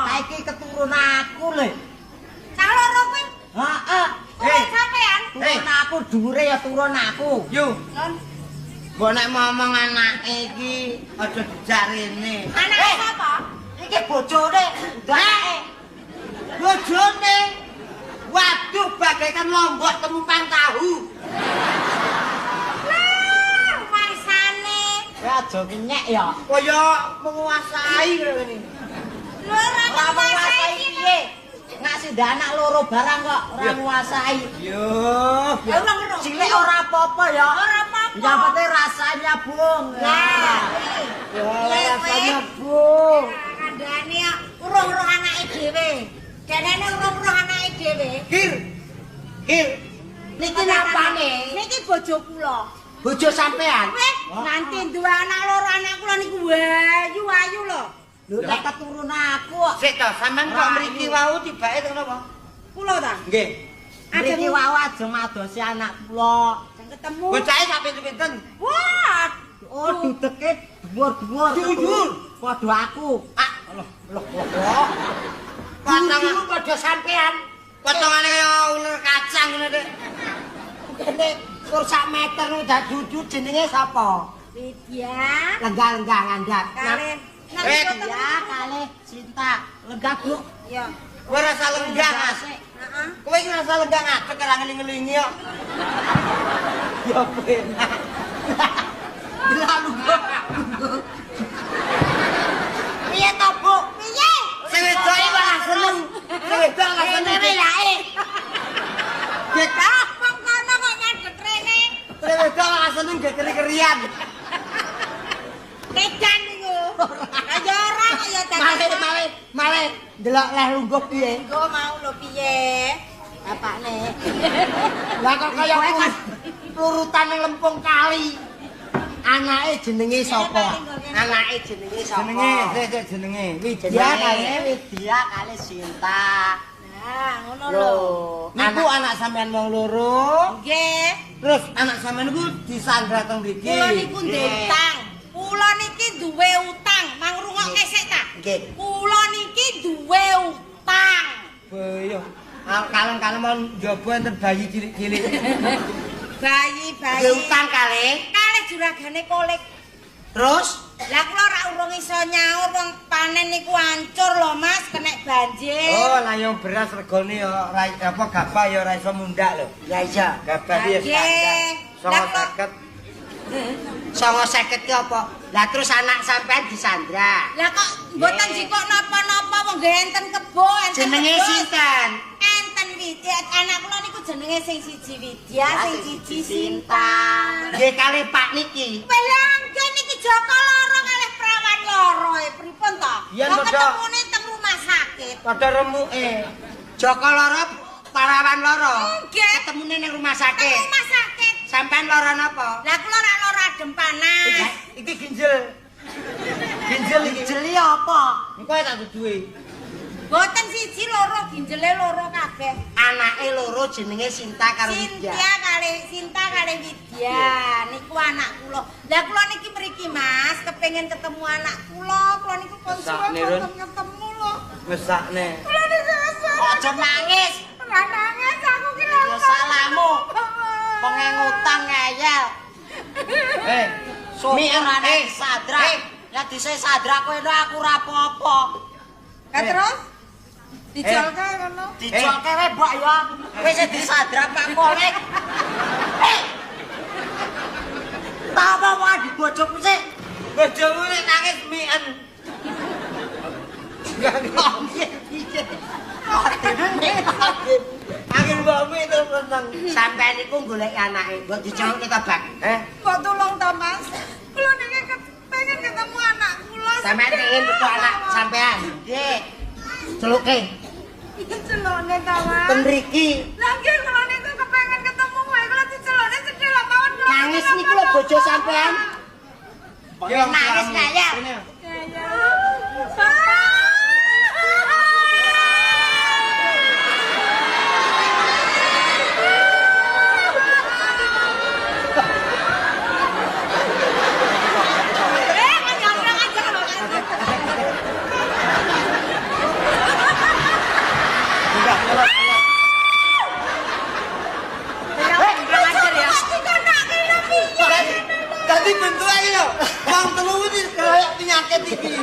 Saiki keturun aku lho. Cah loro kuwi Heeh. turun sampean. Turun aku dhuwure ya turun aku. Yo, Lon, Mbok nek ngomong anake iki aja dijak rene. anake sapa? Iki bojone, ndake. Bojone. Waduh bagaikan lombok temupan tahu. Lah, wasane. Ya aja kenyek ya. Kaya menguasai ngene. Lho ora Ora menguasai piye? Ngasih anak loro barang kok ora nguasai. yo. Ya ora ngono. Cilik ora apa-apa ya. Ora apa-apa. Yang penting rasanya, Bung. Lah, Ya, rasanya, Bung. kandhane urung-urung anake dhewe. Denene urung-urung anake dhewe. Kir. Niki napane? Niki bojo kula. Bojo sampean. Weh, nanti duwe anak loro, anak kula niku ayu-ayu lho. Lho, tak keturun aku kok. Sik to, sampean kok mriki wau tibake teng napa? Kula ta? Nggih. Mriki wau aja madosi anak kula. Sing ketemu. Bocahe sak pinten-pinten. Wah, Oh, dudeke dhuwur-dhuwur. Dhuwur. Padha aku. Ah, loh. Potongan padha sampean. Potongane kaya uler kacang ngene Dik. Kene kur sak meter udah dudu jenenge sapa? Widya. Lenggah-lenggah ngandhap. Kale. Ya, kale Cinta. Lenggah, Bu. Ya. Kowe rasa lenggah, Mas. Heeh. Kowe iki rasa lenggah ngadeg ora ngeling-ngelingi kok. Ya penak. Lalu kok. Piye to, Bu? Piye? Sing wedok iki malah seneng. Sing wedok malah seneng. yae. Gek, Ah, wong kono kok ngadeg rene. sing wedok malah seneng gek keri-kerian. Kedan niku. Ayo ora kok ya Male delok leh lungguh piye? Engko mau lho piye? Bapakne. Lah kok kaya urutan ning lempung kali. Anake jenenge sapa? Anake jenenge sapa? Jenenge, jenenge Widya kali Sinta. Nah, ngono lho. Niku anak sampean wong loro. Nggih. Terus anak sampean niku disandra teng mriki. Kula niku ndutang. Kula niki duwe utang. Mang rungokke sik ta? Nggih. Kula niki duwe utang. Boyo. Kalem-kalem mon njaba enten bayi cilik-cilik. Bayi. Duwe utang kalih. Kalih juragane kolek. Terus Lah kula ora urung iso nyaur wong panen niku hancur lho Mas, kena banjir. oh layong beras regane ya ora apa gabah ya ora iso mundak lho. Ya iya, gabah ya standar. 950 ki apa? Lah terus anak sampean disandra. Lah kok mboten jikok napa-napa wong nggih enten kebo, enten Jenenge wedhus. sinten? Enten Widya, anak kula niku jenenge sing siji Widya, sing siji Sinta. Nggih kalih Pak niki. Pelangge niki Joko loro kalih prawan loro pripun to? Iya, Kok Dodo. ketemune teng rumah sakit. Padha remuke. Joko loro, parawan loro. Nggih. Ketemune ning rumah Teng sakit. rumah sakit. Sampean loro napa? Lah kula ora loro adem panas. Iki ginjel. Ginjel iki. Ginjeli apa? Engko tak duwe. Boten siji loro, ginjele loro kabeh. Anake loro jenenge Sinta karo Widya. Sinta kali Widya. Niku anak kula. Lah kula niki mriki Mas, kepengin ketemu anak kula. Kula niku konsumen Mesakne, Run. boten ketemu lho. Mesakne. Kula niku Aja nangis. ora nangis aku ki lho. Ya salahmu. Wong ngutang ngeyel. Syukurane sadra. Ya dise sadra kowe aku ora apa-apa. Lah terus dijualke ngono. Dijualke wae, Mbok ya. Wis disadra Pak Kolek. Tak apa wae dibojoku sik. Bojomu nek nangis mian. Angin mbokmu itu seneng. Sampeyan niku golek anake, mbok dijawab kita bak. Kok tolong ta, Mas? Kula niki pengen ketemu anak kula. Sampeyan pengen ketemu anak sampeyan. Nggih. Celuke. Iki celone ta, Mas? Ten mriki. Lah nggih kula niku kepengen ketemu wae kula dicelone sedhek lah mawon kula. Nangis niku lho bojo sampeyan. Ya Nangis kaya. Tadi bentuke lho. Wong telu iki kayak penyakit iki.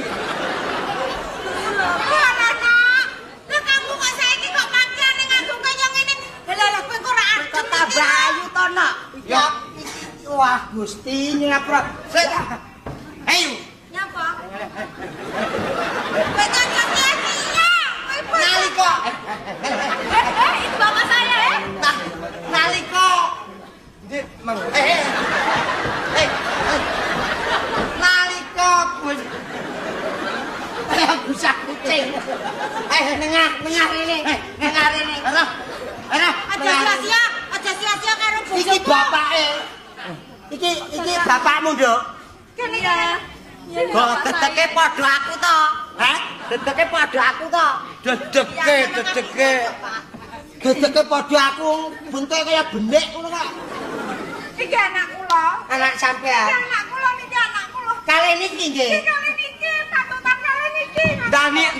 Kota Bayu to, Nok. Ya. Wah, Gusti nyapra. Ayo. Nyapa? Betul-betul iya. Nalika. Itu bapak saya ya. Nalika. Nalika Bisa kucing. Nengah rene. Nengah rene. Aja sia-sia karo bojomu. Iki bapake. Iki bapakmu, Nduk. Kene ya. Kok dedeke padha aku to? Hah? Dedeke padha aku to? Dedeke padha aku, bentuke kaya benik ngono kok. Iki anak kula. Anak sampean. Iki anak kula niki anak kula. Kali niki nggih. Iki kali niki tatutan kali niki.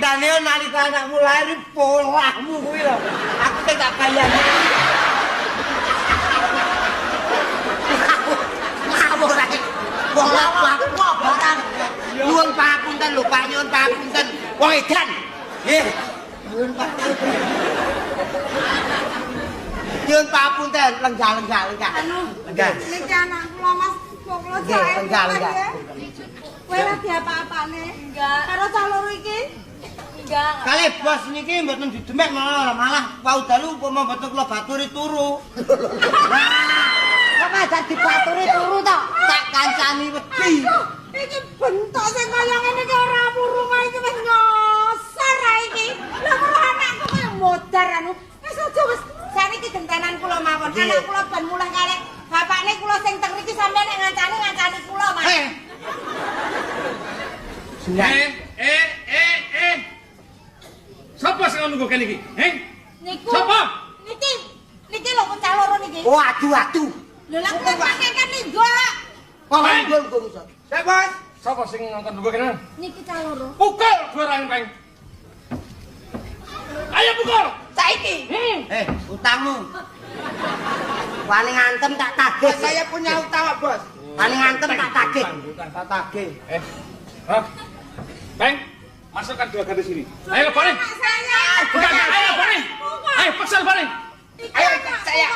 Dane nalika anakmu lahir polahmu kuwi lho. Aku teh gak kayane. Ngawur ae. Wong aku barang. Nyuwun papunten lho, Pak, nyuwun papunten. Wong edan. Nggih. Nyuwun papunten. Nyuwun papunten, lenggah. Lenggah. Niki anak kula Mas. Kok kula Nggih, jae. lenggah. Kowe lagi apa-apane? Enggak. Karo calon iki? Enggak. Kali bos niki mboten didemek malah wau dalu umpama mboten kula baturi turu. Kok aja dipaturi turu to? Tak kancani wedi. Iki bentuk sing kaya ngene iki ora murung iki wis nyosor ae iki. Lah karo anakku kaya modar anu. Wis aja wis saniki gentenan kula mawon. Anak kula ben mulih kalih bapakne kula sing teng mriki sampeyan nek ngancani kula, Mas. Sapa sing nunggu kene iki? Niku. Sapa? Niki lho bocah loro niki. Waduh. Lho lah kok pakai kan nigo. Kok nggon iso. Sik, Bos. Sapa sing nunggu kene? Niki cah loro. Pukul barang peng. Ayo pukul. Saiki. Utangmu. Wani ngantem tak tagih. Saya punya utang, Bos. Wani ngantem tak tagih. Tak tagih. Peng, masukkan dua gadis ini. Ayo balik. Saya. Bukan, ayo balik. Ayo peksel balik. Ayo saya.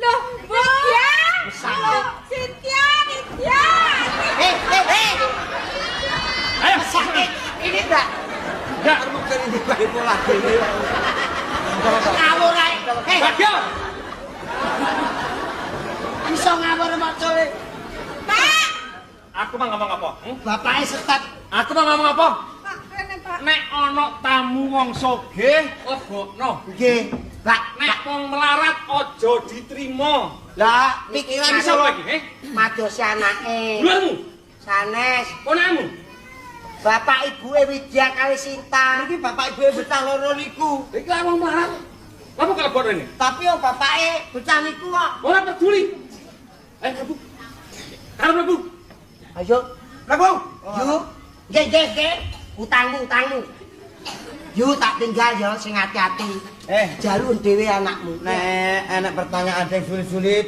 Loh, Nitya. Loh, Cynthia, Nitya. Ayo. Sakit. Ini enggak. Ya. Dari dibagi pola gini. Ngawur ae. Bagio. Iso ngawur macane. Pak. Aku mah ngomong apa? Bapake setat. Aku mah ngomong apa? Pak, kene Pak. Nek ana tamu wong sugih, lebokno. Nggih. Pak, Nek wong melarat aja diterima. lah Pikiran pikiran sapa iki? madosi anake. Luarmu, Sanes, ponakmu. bapak ibuke Widya kali Sinta. Iki bapak ibu bocah loro niku. Iki lah wong melarat. Apa kelebon ini? Tapi yang bapake bocah niku kok. Ora peduli. Ayo Prabu. Karo Prabu. Ayo, Prabu. yuk. Nggih. Utangmu. Yuk tak tinggal ya sing hati-hati. Jaluk dhewe anakmu. Nek enak pertanyaan sing sulit-sulit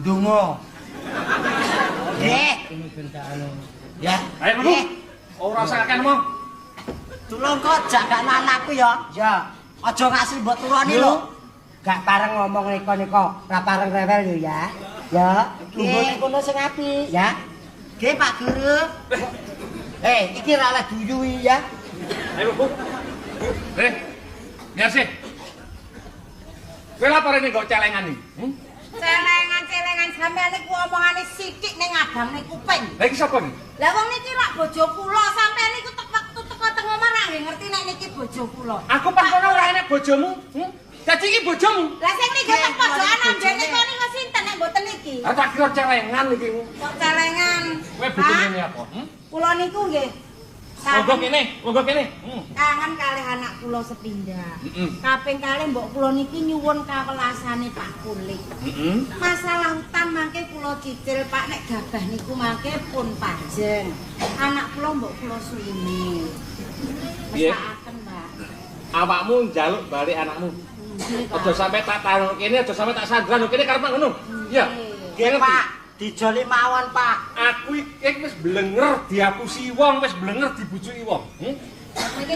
ndonga. Nggih. Ya. Ayo Prabu. Ora usah kakek ngomong. Tulung kok jagakno anakku ya. Ya. Aja ngasih mbok turoni lho. Gak pareng ngomong niko-niko, ora pareng rewel yo ya. Ya, tunggu kono sing apik ya. Nggih Pak Guru. Iki ra oleh duyui ya. Ayo Bu. Biar sih. Kowe lapor ini kok celengan iki. Celengan sampeyan niku omongane sithik ning abang kuping. Lah iki sapa iki? Lah wong niki rak bojo kula, sampeyan niku waktu teko teng omah ra ngerti nek niki bojo kula. Aku pas kono ora enek bojomu. Dadi iki bojomu. Lah sing niku teng pojokan ambene kok niku sinten nek mboten iki? Ah tak kira celengan iki. Kok celengan? Kowe bojone apa? Kula niku nggih. Monggo kene. Kangen kalih anak kula sepindhah. Kaping kalih mbok kula niki nyuwun kawelasane Pak Kulik. Masalah utang mangke kula cicil Pak nek gabah niku mangke pun pajeng. Anak kula mbok kula suwini. Mesakaken, Mbak. Awakmu njaluk balik anakmu. Aja sampe tak taruh kene, aja sampe tak sandran kene karep ngono. Iya. Nggih Pak, dijoli mawon Pak. Aku iki wis blenger diapusi wong, wis blenger dibujuki wong.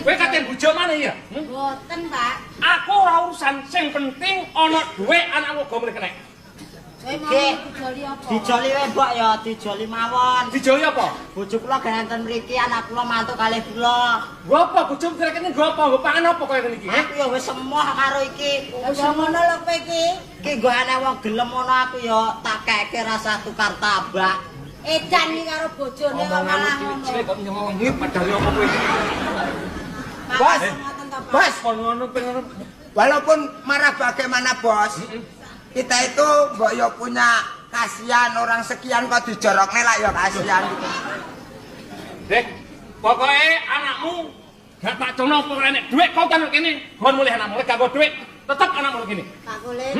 Kowe kate bujuk maneh ya? Mboten, Pak. Aku ora urusan, sing penting ana dhuwit anakmu go mrene. Nggih, dijoli apa? Dijoli wae Mbok ya, dijoli mawon. Dijoli apa? Bojo kula ganten mriki, anak kula mantuk kalih kula. Nggo apa bojomu kene nggo apa? Nggo pangan apa kaya ngene iki? Aku ya wis semoh karo iki. Ya ngono lho kowe iki. Iki nggo ana wong gelem ngono aku ya tak keke rasa tukar tabak. Edan iki karo bojone kok malah ngono. Kok nyongi padahal apa kowe iki? Bos, Bos, ngono pengen. Walaupun marah bagaimana bos, kita itu mbok ya punya kasihan orang sekian kok dijorokne lah ya kasihan gitu. Dek, pokoke anakmu gak tak cono apa nek dhuwit kok kan kene, gon mulih anakmu gak go dhuwit, tetep anakmu kene. Pak Kulit.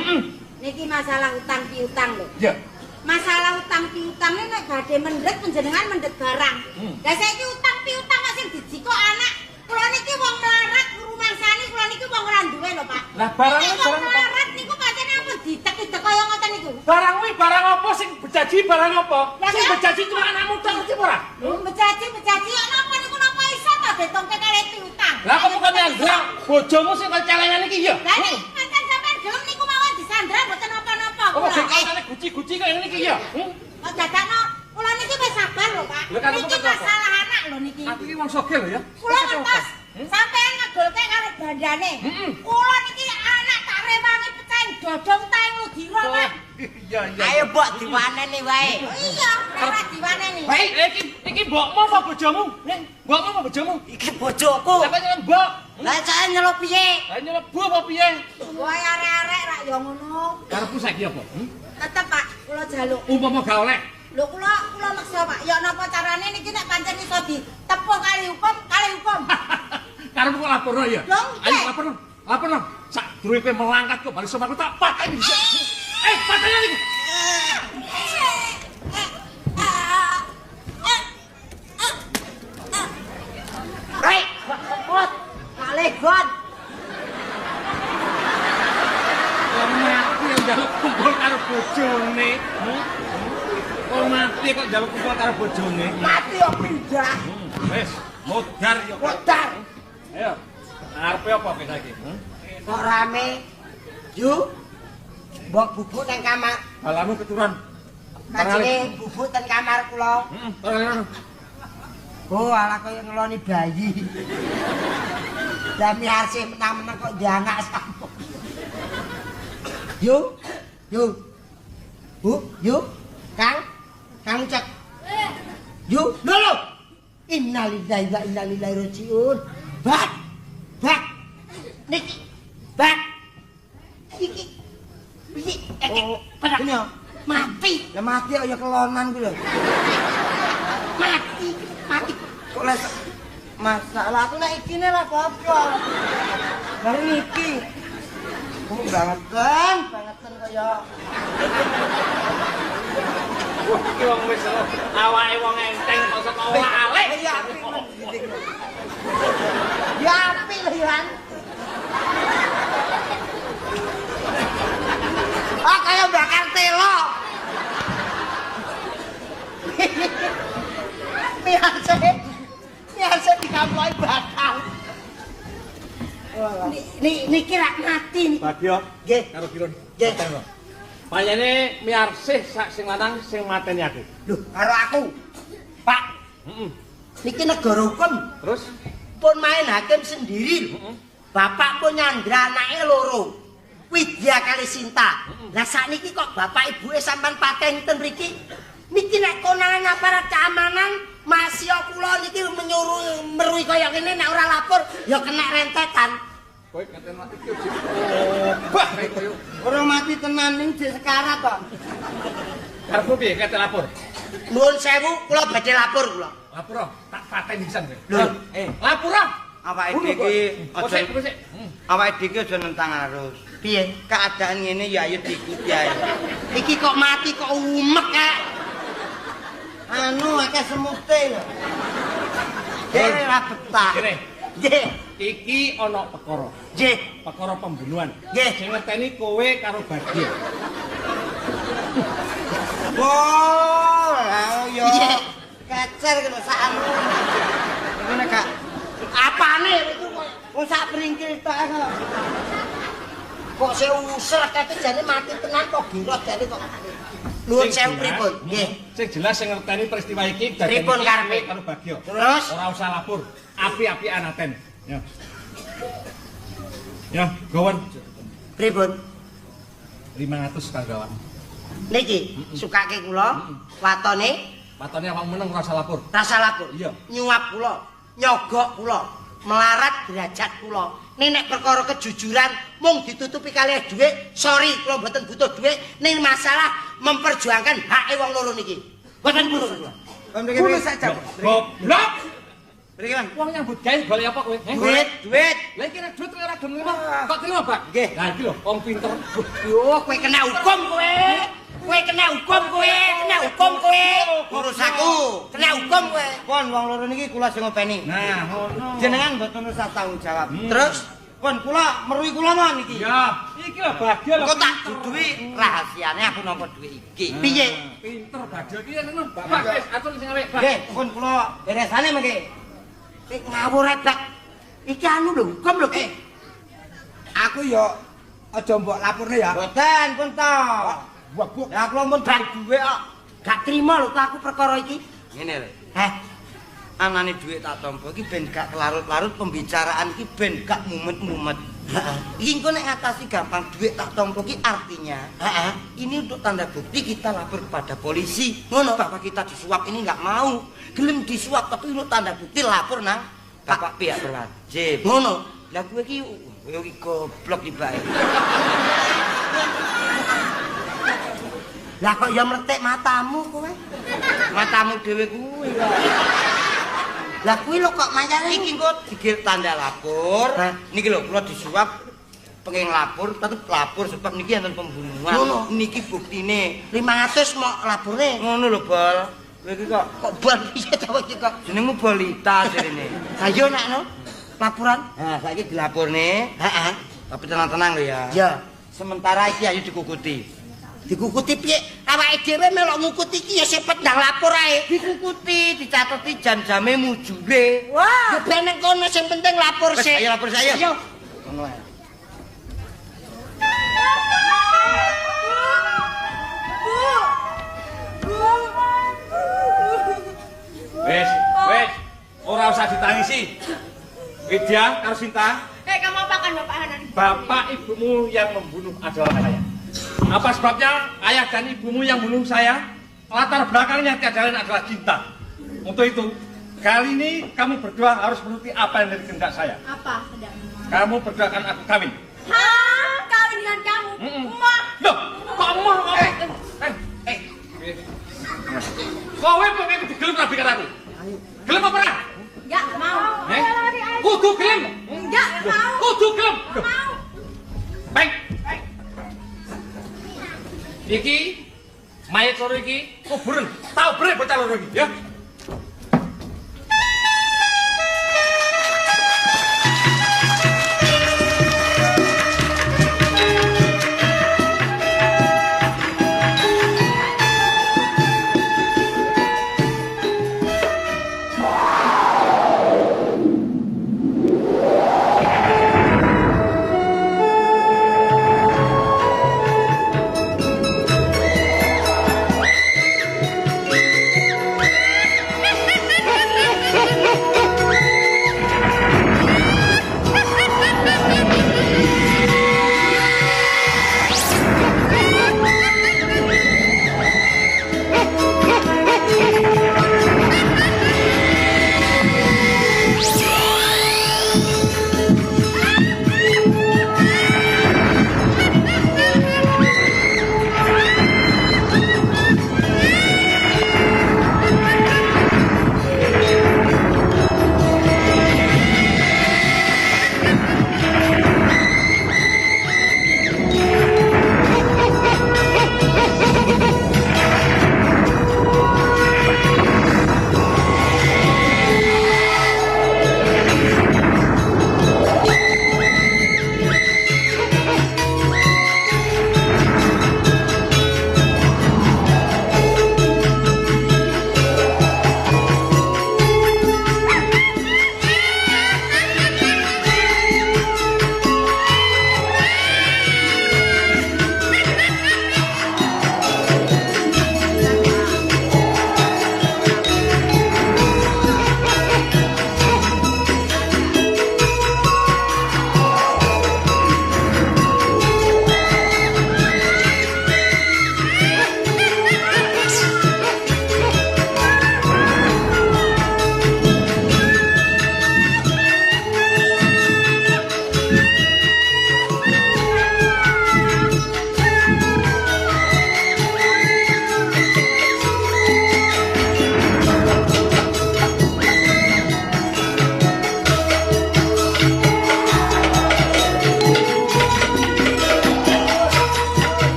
Niki masalah utang piutang lho. Iya. Masalah utang piutang ini nek badhe mendhet panjenengan mendhet barang. Lah saiki utang piutang kok sing dijiko anak. Kula niki wong melarat rumangsane kula niki wong ora duwe lho, Pak. Lah barang wong melarat niku pancen ampun ditek-ditek kaya ngoten niku. Barang kuwi barang apa sing bejaji barang apa? Sing bejaji cuma anakmu tok ngerti ora? Bejaji ya napa niku napa iso ta ditongke kali piutang. Lah kok bukan yang bojomu sing kok celengan iki ya? Lah nek pancen sampean gelem niku mawon disandra mboten napa-napa. Kok sing kene guci-guci kaya ngene iki ya? Kok dadakno kula niki wis sabar lho, Pak. Niki masalah anak lho niki. Aku iki wong sogel lho ya. Kula ngertos sampean ngegolke karo bandane. Kula niki anak tak rewangi pecahin dodong tae ngudira, Pak. Iya. Ayo Mbok diwaneni wae. Iya, ora diwaneni. Baik, iki mbokmu apa bojomu? Mbokmu apa bojomu? Iki bojoku. Sampe nyelok mbok. Lah saya nyeluk piye? Lah nyelok bu apa piye? Wae arek-arek rak ya ngono. Karepmu saiki apa? Tetep Pak, kula jaluk. Umpama gak oleh. Lho kula meksa Pak, ya napa carane niki nek pancen iso ditepuh kali hukum. Karepmu kok laporno ya? Lho, Ayo laporno. Sak durung kowe melangkat kok bali sama aku tak pateni dhisik. Pateni iki. Hei, Bot. Kalih gon. Mati yang njaluk kumpul karo bojone. Mati kok njaluk kumpul karo bojone. Mati yo pindah. Wis, modar yo. Modar. Ayo. Arepe apa kowe saiki? Kok rame? Yuk. Mbok bubuk nang kamar. Balamu keturunan. Kajenge bubuk ten kamar kula. Oh, ala kaya ngeloni bayi. Dami hasil menang-menang kok diangak sampun. Yuk. Bu, yuk. Kang cek. Yuk, lho. Innalillahi wa inna ilaihi rajiun. Bak. Niki. Bak. Iki. Ini ya. Mati. Lah mati kok ya kelonan ku lho. Mati. Kok les masalah aku nek iki ne lah apa? Baru iki. Oh, bangetan kaya. Iki wong wis awake wong enteng kok saka wong alek. Ya apik. Ya apik lho, Yan. Ah kaya bakar telo. Biasa dikampoi bakal. Niki rak mati niki. Bagyo. Nggih. Karo Kirun. Nggih. Panjene miarsih sak sing lanang sing mateni aku. Loh, karo aku. Pak. Niki negara hukum. Terus Pun main hakim sendiri. Bapak pun nyandra anake loro. Widya kali Sinta. Lah sakniki kok bapak ibuke sampean paten ten mriki. Niki nek konangan aparat keamanan masih kula niki menyuruh meruhi kaya ngene nek ora lapor ya kena rentetan. kowe katene iki obah koyo Ora mati tenan ning jek sekarat kok. karepmu piye kate lapor? Nuwun sewu kula badhe lapor kula. Lapor tak paten pisan kowe. Lho, Lapor. Awake dhewe iki aja Kosek. awake dhewe aja nentang arus. piye? Keadaan ngene ya ayo diikuti ae. Iki kok mati kok umek kek. Anu akeh semute lho. Dere ra betah. Kene, Nggih, iki ana perkara. nggih. Perkara pembunuhan. Nggih. Sing ngerteni kowe karo Bagio. Oh, yo Iya. kecer kena sak anu. Ngene Kak. Apane itu kok? Wong sak pringkil tok kok. Kok seuser kate jane mati tenan kok girot jane kok. Nuwun sewu pripun? Nggih. Sing jelas sing ngerteni peristiwa iki dadi Pripun karepe? karo Bagio. Terus Ora usah lapor. Api-apian aten. Ya. Ya, gawon pripun? 500 kagawon. Niki sukake kula watone Matane awak meneng ora usah lapor. rasa lapor. Iya. Nyuap kula, nyogok kula, melarat derajat kula. Nek perkara kejujuran mung ditutupi kalih dhuwit, sorry kula mboten butuh dhuwit. Ning masalah memperjuangkan hak wong loro niki. Mboten butuh kula. Kon mriki saja. Goblok. Mriki Bang. Wong nyambut gawe golek apa kowe? Duit. Lah iki nek duit ora gelem nrimo. Kok trimo, Pak? Nggih. Lah iki lho wong pinter. Yo, kowe kena hukum kowe. Kowe kena hukum kowe, kena hukum kowe. Urus aku. Kena hukum kowe. Pon wong loro niki kula sing ngopeni. Nah, ngono. Jenengan mboten usah tanggung jawab. Terus Pon kula meruhi kula mon iki. Ya, iki lho Bagio lho. Kok tak duduhi rahasiane aku nampa duit iki. piye? Pinter Bagio iki ngono. Bapak wis atur sing awake, Pak. Nggih, pun kula beresane mengke. Nek ngawur edak. Iki anu lho, hukum lho ki. Aku yo aja mbok laporne ya. Mboten pun to. Wabuk. Ya kula pun duwe duit kok. Gak trimo lho aku perkara iki. Ngene lho. Heh, Anane duit tak tampa iki ben gak kelarut-larut pembicaraan iki ben gak mumet-mumet. Iki engko nek ngatasi gampang duit tak tampa iki artinya ini untuk tanda bukti kita lapor kepada polisi. Ngono bahwa kita disuap ini nggak mau. Gelem disuap tapi untuk tanda bukti lapor nang Bapak pihak berwajib. ngono. Lah kowe iki goblok tibake. Lah kok ya mletek matamu kowe? Matamu dhewe kuwi kok. Lah kuwi lho kok mayane Iki engko dikir tanda lapor. Hah? Niki lho kula disuap pengen lapor tetep lapor sebab niki enten pembunuhan. Ngono. Niki buktine. 500 mau laporne. Ngono lho, Bol. Kowe iki kok Kok ban piye to iki kok? jenengmu Bolita jarene. Ayo nak no. Laporan. Nah, saiki dilaporne. Heeh. Tapi tenang-tenang lho ya. Ya. Sementara iki ayo dikukuti. Dikukuti piye? Awake dhewe melok ngukuti iki ya sepet ndang lapor ae. Dikukuti, dicateti jam-jame mujure. Wah, ya ben ning kono sing penting lapor Wes, sik. ayo lapor saya. Ayo. Ngono ae. Wes. Ora usah ditangisi. Widya karo Sinta, Kamu apakan Bapak Hanan? bapak ibumu yang membunuh adalah saya. Apa sebabnya ayah dan ibumu yang membunuh saya? Latar belakangnya tiada lain adalah cinta. Untuk itu, kali ini kamu berdua harus menuruti apa yang dari kehendak saya. Apa sedang? Kamu berdua akan aku kawin. Hah? Kawin dengan kamu? Mah. Loh, kok emah kok? Kowe pokoke kudu gelem rabi karo aku. Gelem apa ora? Enggak mau. Kudu gelem. Enggak mau. Kudu gelem. Mau. Baik. Iki mayat loro iki kuburan. Tau bre bocah loro iki, ya.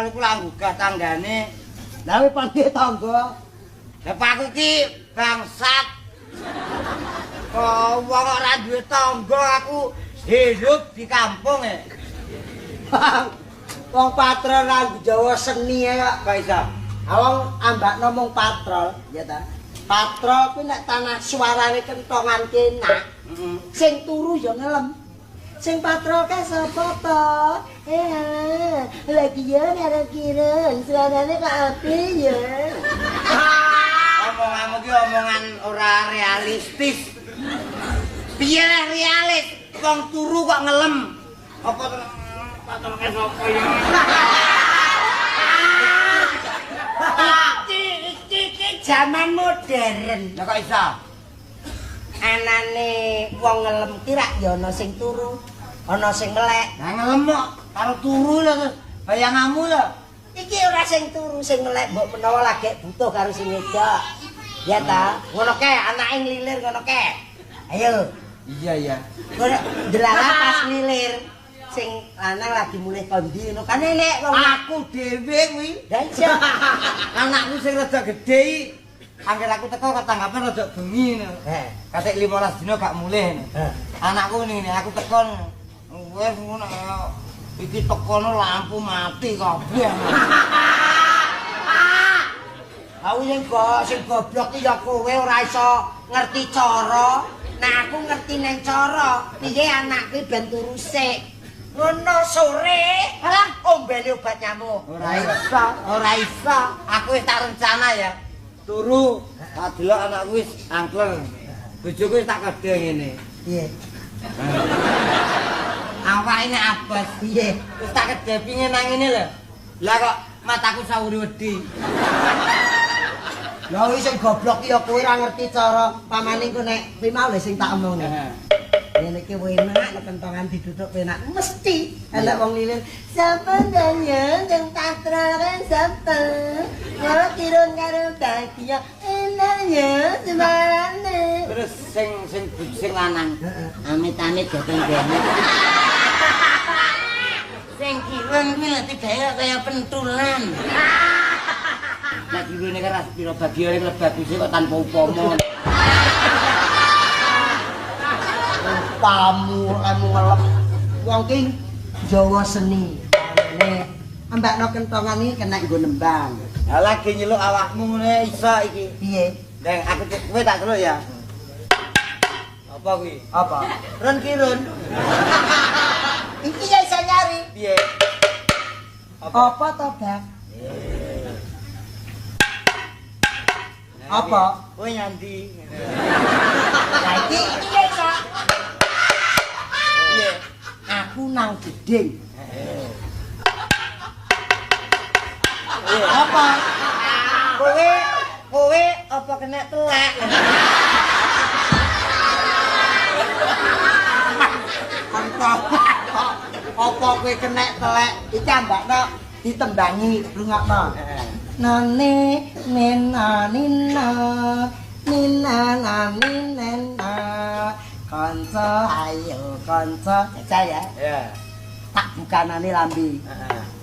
patral iku lak nggugah tanggane. Lah kowe pandhe tangga. Lah aku iki bangsat. Kok wong ora duwe tangga aku hidup di kampung Wong patrol nang Jawa seni kok Kok iso? Awang ambak ngomong patrol, ya ta. Patrol kuwi nek tanah suarane kentongan kenak, sing turu ya ngelem. Sing patrol ka sapa to? Lagi ya arep kira suarane kok api ya. Omonganmu ki omongan ora realistis. Piye lah realis? Wong turu kok ngelem. Apa patrol ke sapa ya? Iki zaman modern. Lah kok iso? Anane wong ngelem ki rak ya ana sing turu, ana sing melek. Lah ngelem kok karo turu lho. Bayanganmu lho. Iki ora sing turu, sing melek mbok menawa lagi butuh karo sing wedok. Ya ta? Ngono ke, anake nglilir ngono ke. Ayo. Iya. Ngono delalah pas nglilir. Sing lanang lagi mulih kondi ngono kan nek wong Aku dhewe kuwi. dan siapa? Anakku sing rada gedhe iki. Angger aku teko ketanggapan rada bengi ngono. Katik 15 dina gak mulih. Anakku ngene aku teko. Wes ngono iki tekono lampu mati kabeh. Aku sing goblok ki ya kowe ora iso ngerti cara. Nah aku ngerti nang cara. Piye anakku ben turu sik. Ngono sore, alah ombeli obat nyamuk. Ora iso. Aku wis tak rencana ya. Turu, tak delok anakku wis angkler. Bojoku wis tak kedhe ngene. Piye? Awake nek abas piye? Wis tak kedhe pingin nang ngene lho. Lah kok mataku sawuri wedi. Lah iki sing goblok ki ya kowe ora ngerti cara pamane ku nek kuwi mau lho sing tak omongno. Ngene iki enak nek kentongan diduduk enak mesti ana wong lilin. Sapa danya sing patrol kan sapa? Ora kirun karo bagia enaknya sebarane. Terus sing lanang. Amit-amit dateng dene. Sing kirun kuwi lha tibae kaya pentulan. Lah kirune kan ras pira bagiane kok baguse kok tanpa upama. Pamu ngelem wong ki Jawa seni. Nek ambakno kentongan iki kena nggo nembang. Lah lagi nyeluk awakmu ngene iso iki. Piye? Neng aku kowe tak celuk ya. Apa kuwi? Apa? Ron kirun. Iki ya iso nyari. Piye? Apa to, Bang? Apa? Kowe nyandi. Lah iki ya iso. Piye? Aku nang gedeng. Apa? Kowe apa kena telek? Kontol. Apa kowe kena telek? Iki ambakno ditembangi rungokno. Nane nena nina nina nina kanca ayo kanca saya Ya. tak bukanane lambi.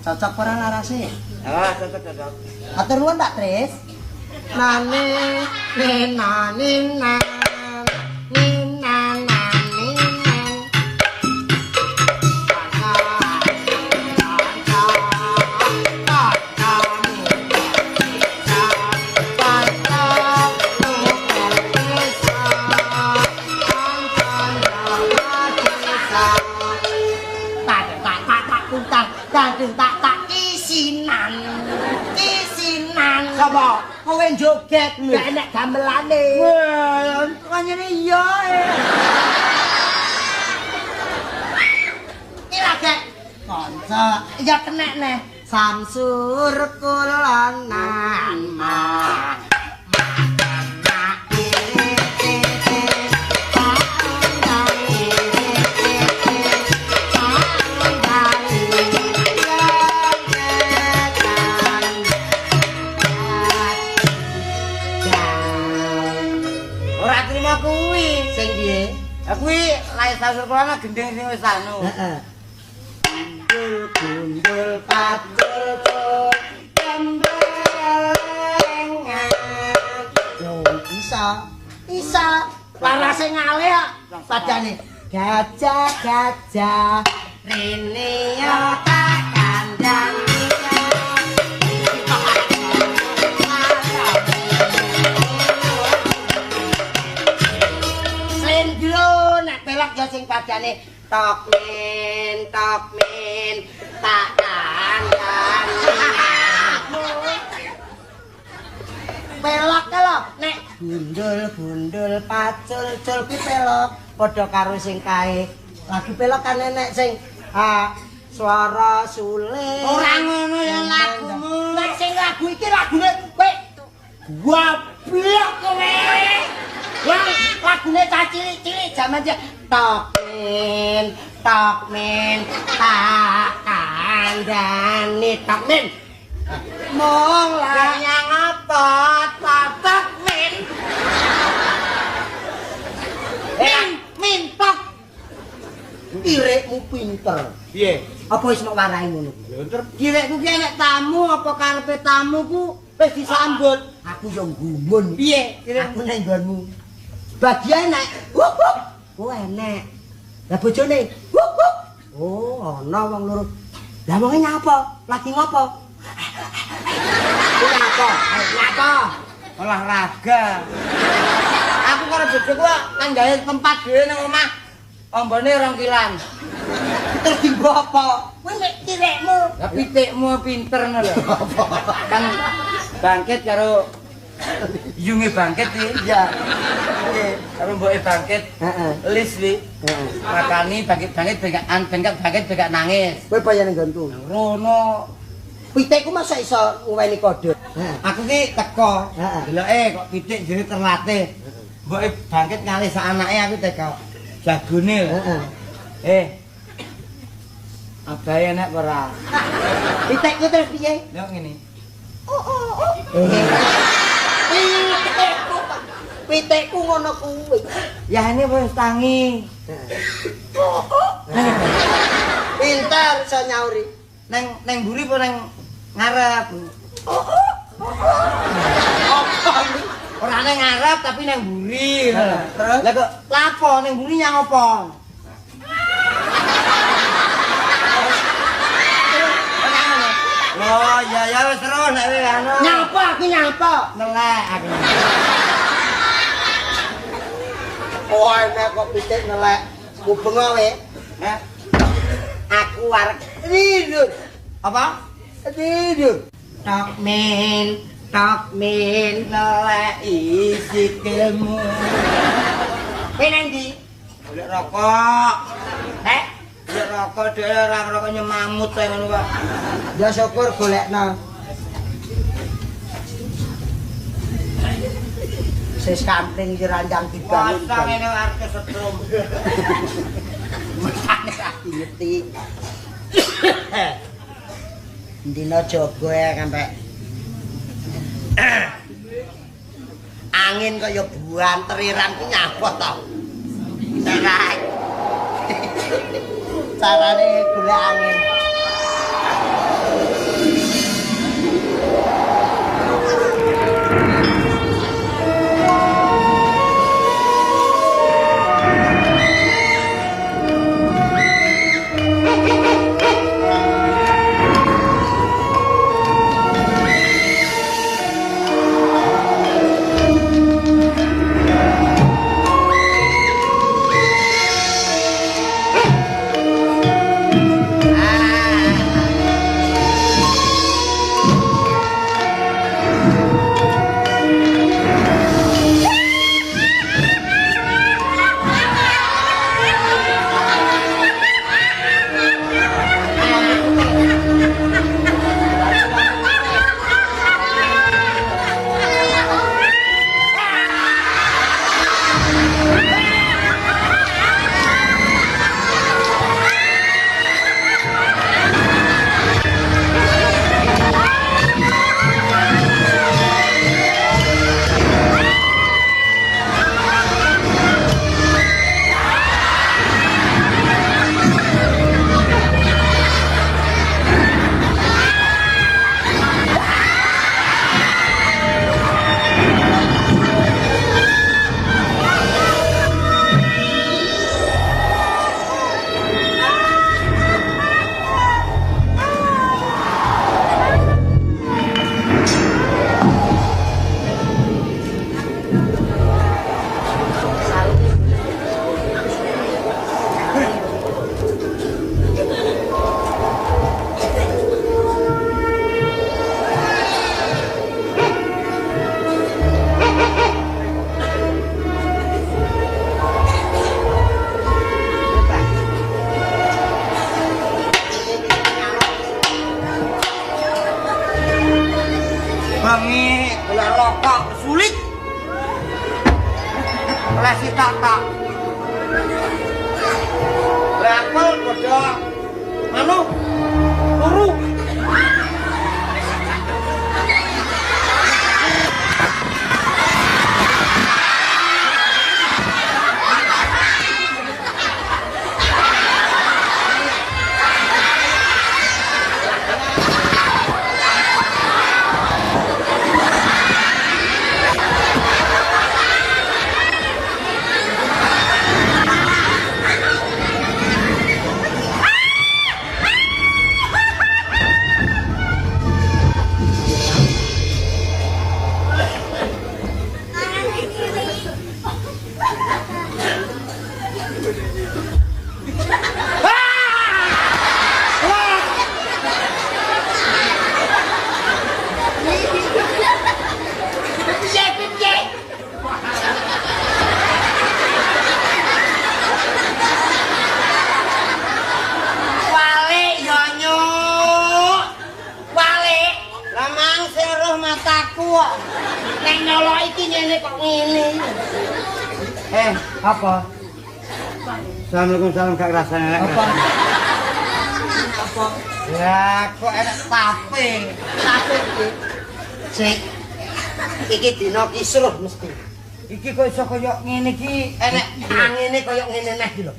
Cocok ora larase? Ah, cocok. Atur nuwun Pak Tris. Nane nena nina nina nina tak isinan. Sapa? Kowe joget lho. Gak enek gamelane. Wah, kanyene iya. Iki lagi kanca. Ya kenek neh. Samsur kulanan mah. Sing piye? Kuwi lae sasur kula gendeng sing wis anu. Heeh. Gundul gundul patul sing ngalih kok padane. Gajah rene yo tak kandhang. Slendro nek pelak yo sing padane tok men tak kandhang. Pelak lho nek bundul pacul-cul ki pelak padha karo sing kae. Lagi pelak kan enek sing swara suling. Ora ngono ya lagumu. Nek sing lagu iki lagune kowe goblok kowe. Wah, lagune cah cilik-cilik jaman dia tokmen tak kandhane tokmen. Mong layang apa tatak min. Mintok. Irekmu pinter. Piye? Apa wis mok warai ngono? Direkku ki enek tamu apa karepe tamu ku wis disambut. Aku yo gumun. Piye? Aku nang nggonmu. Bagian nek. Oh enek. Lah bojone. Oh, ana wong loro. Lah wong nyapa? Lagi ngopo? Nyapa? Olahraga. Aku karo bojoku nang gawe tempat dhewe nang omah. Ombone 2 kilan. Terus dienggo apa? Kowe nek tirekmu. Lah pitikmu pinter ngono lho. Kan bangkit karo yunge bangkit iki. Ya. Karo mboke bangkit. Heeh. Lis wi. Makani bangkit-bangkit bengak nangis. Kowe bayar nang nggonku. Rono Pitikku masa iso nguweni kode. aku ki teko. Heeh. Deloke kok pitik jere terlatih. Mboke bangkit ngalih sak anake aku teko. Jagone lho. Heeh. Abahe enek ora? Pitikku terus piye? Lho ngene. Pitikku ngono kuwi. Ya ini wis tangi. Pinter iso nyauri. Neng mburi apa neng ngarep? Ora neng ngarep tapi neng mburi. Terus? Lah kok lapo neng mburi nyang apa? Oh ya wis terus nek wis anu. Nyapa aku nyapa? Nelek aku. Oh, nek kok pitik nelek mubeng wae. Heh. Aku arep tidur. Apa? Tidur. Tok min nelek sikilmu. Kowe nang ndi? Golek rokok. Heh? Golek rokok dhewe ora ngrokok nyemamut kae ngono kok. Ya syukur golekno. Sis kampling iki ranjang dibangun. Pasang ngene arep kesetrum. Mesane aku ngerti. Dina jaga ya sampe angin kaya buanteriran ki nyapa to. Terai. Carane golek angin. bengi golek rokok sulit. Oleh si Tata. Lapel padha anu turu. Apa? Assalamualaikum, salam gak rasanya apa? Apa? Ya, kok enak tape. Tape iki. Sik. Iki dina kisruh mesti. Iki kok iso kaya ngene iki Enek angine kaya ngene neh iki lho.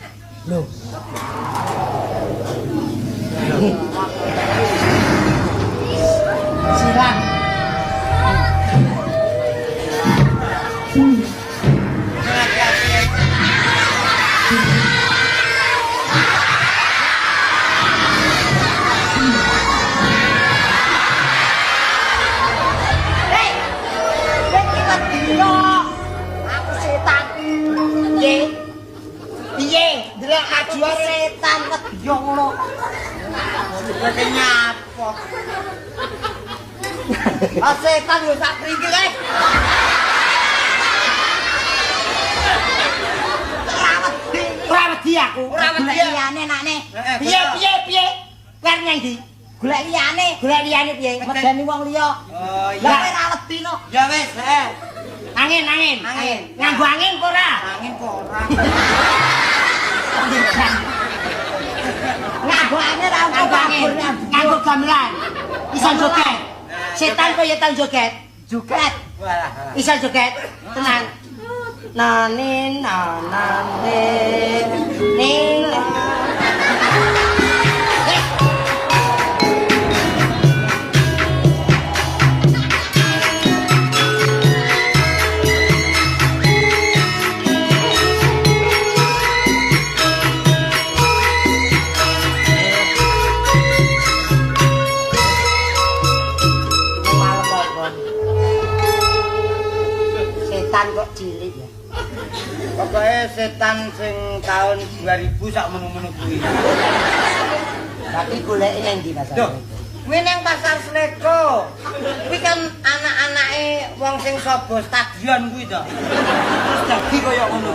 Lho. Silang. Aduh setan wedya ngono. Dadi nyapa? Ah setan yo sak pringkil ae. Ora wedi aku, ora wedi liyane nakne. Piye? Wer nang ndi? Golek liyane piye? Medeni wong liya. Oh iya. Lah ora wedi no. Ya wis, Angin. Nganggo angin apa ora? Angin kok ora. Nganggo angin ra nganggo gamelan. Iso joget. Setan kok ya tau joget. Joget. Walah. Iso joget. Tenan. Nane nina. Setan kok cilik ya. Pokoke setan sing tahun 2000 sak menu-menu kuwi. Tapi goleki nang ndi Mas? Duh, kuwi nang Pasar Sleko. Kuwi kan anak-anake wong sing sobo stadion kuwi to. Terus dadi kaya ngono.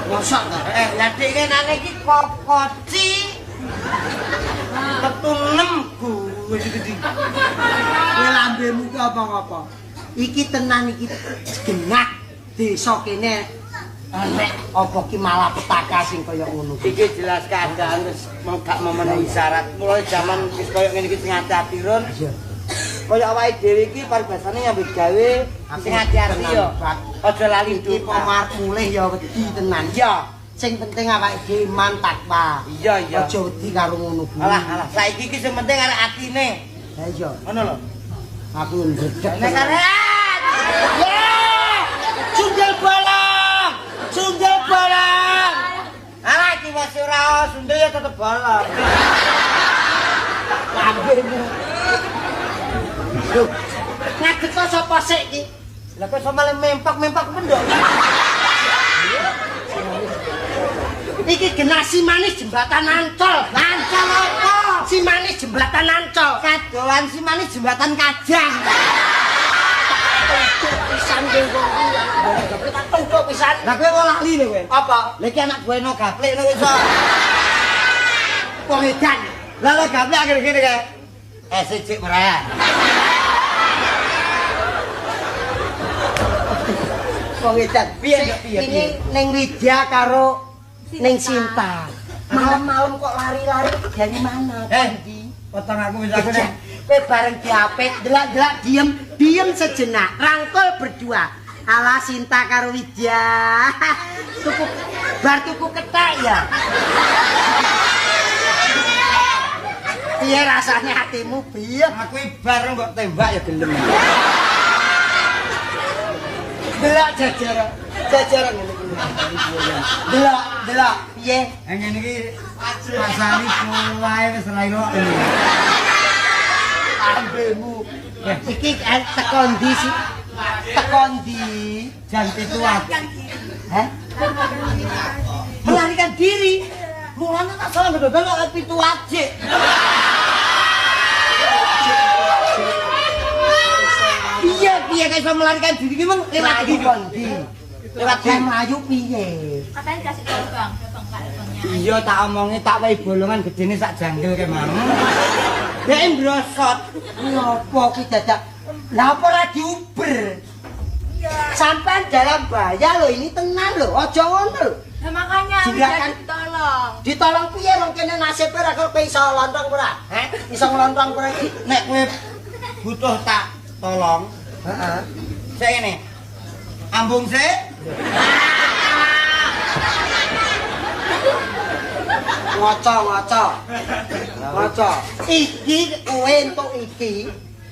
Mosok ta? Lah dik kenane iki kokoci. Metu 6 wis gede. Kowe lambemu ki apa-apa. Iki tenan iki genah desa kene nek apa ki malapetaka sing kaya ngono. Iki jelas keadaan wis gak memenuhi syarat. Mulai zaman wis kaya ngene iki sing ati-ati ron. Iya. Kaya awake dhewe iki paribasane nyambut gawe sing ati-ati yo. Aja lali Iki pomar mulih ya wedi tenan. Ya, Sing penting awake dhewe iman takwa. iya. Aja wedi karo ngono kuwi. Alah, saiki iki sing penting arek atine. Ha iya. Ngono lho. Aku ndredeg. Nek arek. Sundel bolong. Alah iki wis ora sundel ya tetep bolong. lambemu. Lho, ngadeg kok sapa sik iki? Lah kok sama mempak mendok. Iki generasi manis jembatan Ancol. Ancol apa? Si manis jembatan Ancol. Kadolan si manis jembatan Kajang. Pisan dengko. Kita tunggu pisan. Lah kowe kok lali lho kowe. Apa? Lah iki anak gue no gaplek no iso. Wong edan. Lah gaplek akhir gini kae. Sijik merah. Wong edan. Piye? Ini ning Widya karo ning Sinta. Malam-malam kok lari-lari dari mana? Potong aku wis aku nek. Kowe bareng diapit, delak-delak diem sejenak, rangkul berdua. Ala Sinta karo Widya. Tuku kethek ya. Piye rasane hatimu, piye? Aku bareng kok tembak ya gelem. Delok jajaran ngene iki. Delok piye? Ngene iki pasani wae wis ora ilo. Ambemu. Iki teko ndi sih? Teko ndi? Jam 7. Hah? Melarikan diri. Mulane tak salah ngedodol kok 7 aja. Piye kok iso melarikan diri ki mung lewat ndi? Lewat mlayu piye? Katanya dikasih tahu Bang Bangnya. Iya tak omongi tak wae bolongan gedene sak jangkil ke mau. Dek mbrosot. Ngopo ki dadak? Lah apa ora diuber? Sampai dalam bahaya lho, ini tenang lho, aja ngono lho. Nah makanya Juragan ditolong. Ditolong piye wong kene nasib ora kok iso lontong ora? Heh, iso nglontong ora iki? Nek kowe butuh tak tolong, Heeh. sik ngene. Ambung sik. Ngaca. Iki kowe entuk iki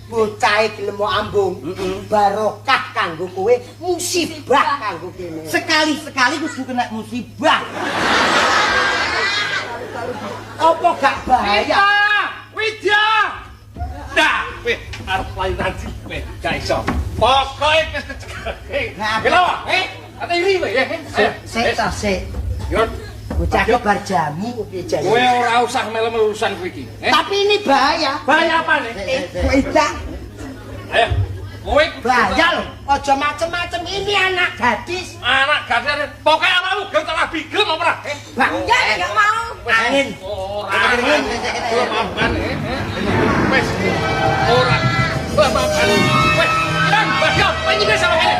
bocah gelem ambung. Barokah kanggo kowe, musibah kanggo kene. Sekali-sekali kudu kena musibah. Apa gak bahaya? Widya. Dah, kowe arep lairan sih kowe, gak iso. Pokoke wis kecegake. Lho, ate iri kowe ya. Sik. Yo, Bocah ki bar jamu piye jane? kowe ora usah melu urusan kowe iki. Tapi ini bahaya. Bahaya apa nih? Wedak Ayo, kowe bahaya lho. Aja macem-macem ini anak gadis. anak gadis. Pokoke awakmu gelem tak bigel apa ora? Bangga Enggak mau. angin. Ora angin. Kelemahan wis ora. Kelemahan. Wis, Bang, Bagio, penyidik sama kene.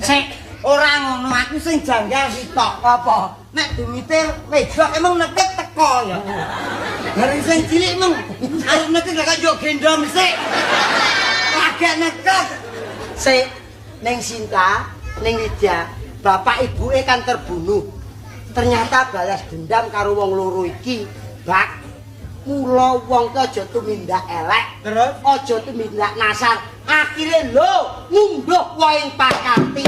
Sik, ora ngono aku sing janggal sitok. Apa? Nek dumite wedok emang nekek teko ya. Dari sing cilik mung arep nekek gak yo gendong sik. Agak nekek. Sik, ning Sinta, ning Widya, bapak ibuke kan terbunuh. Ternyata balas dendam karo wong loro iki, Bak. Mula wong ki aja tumindak elek, Terus aja tumindak nasar. Akhire lho ngunduh wae pakati.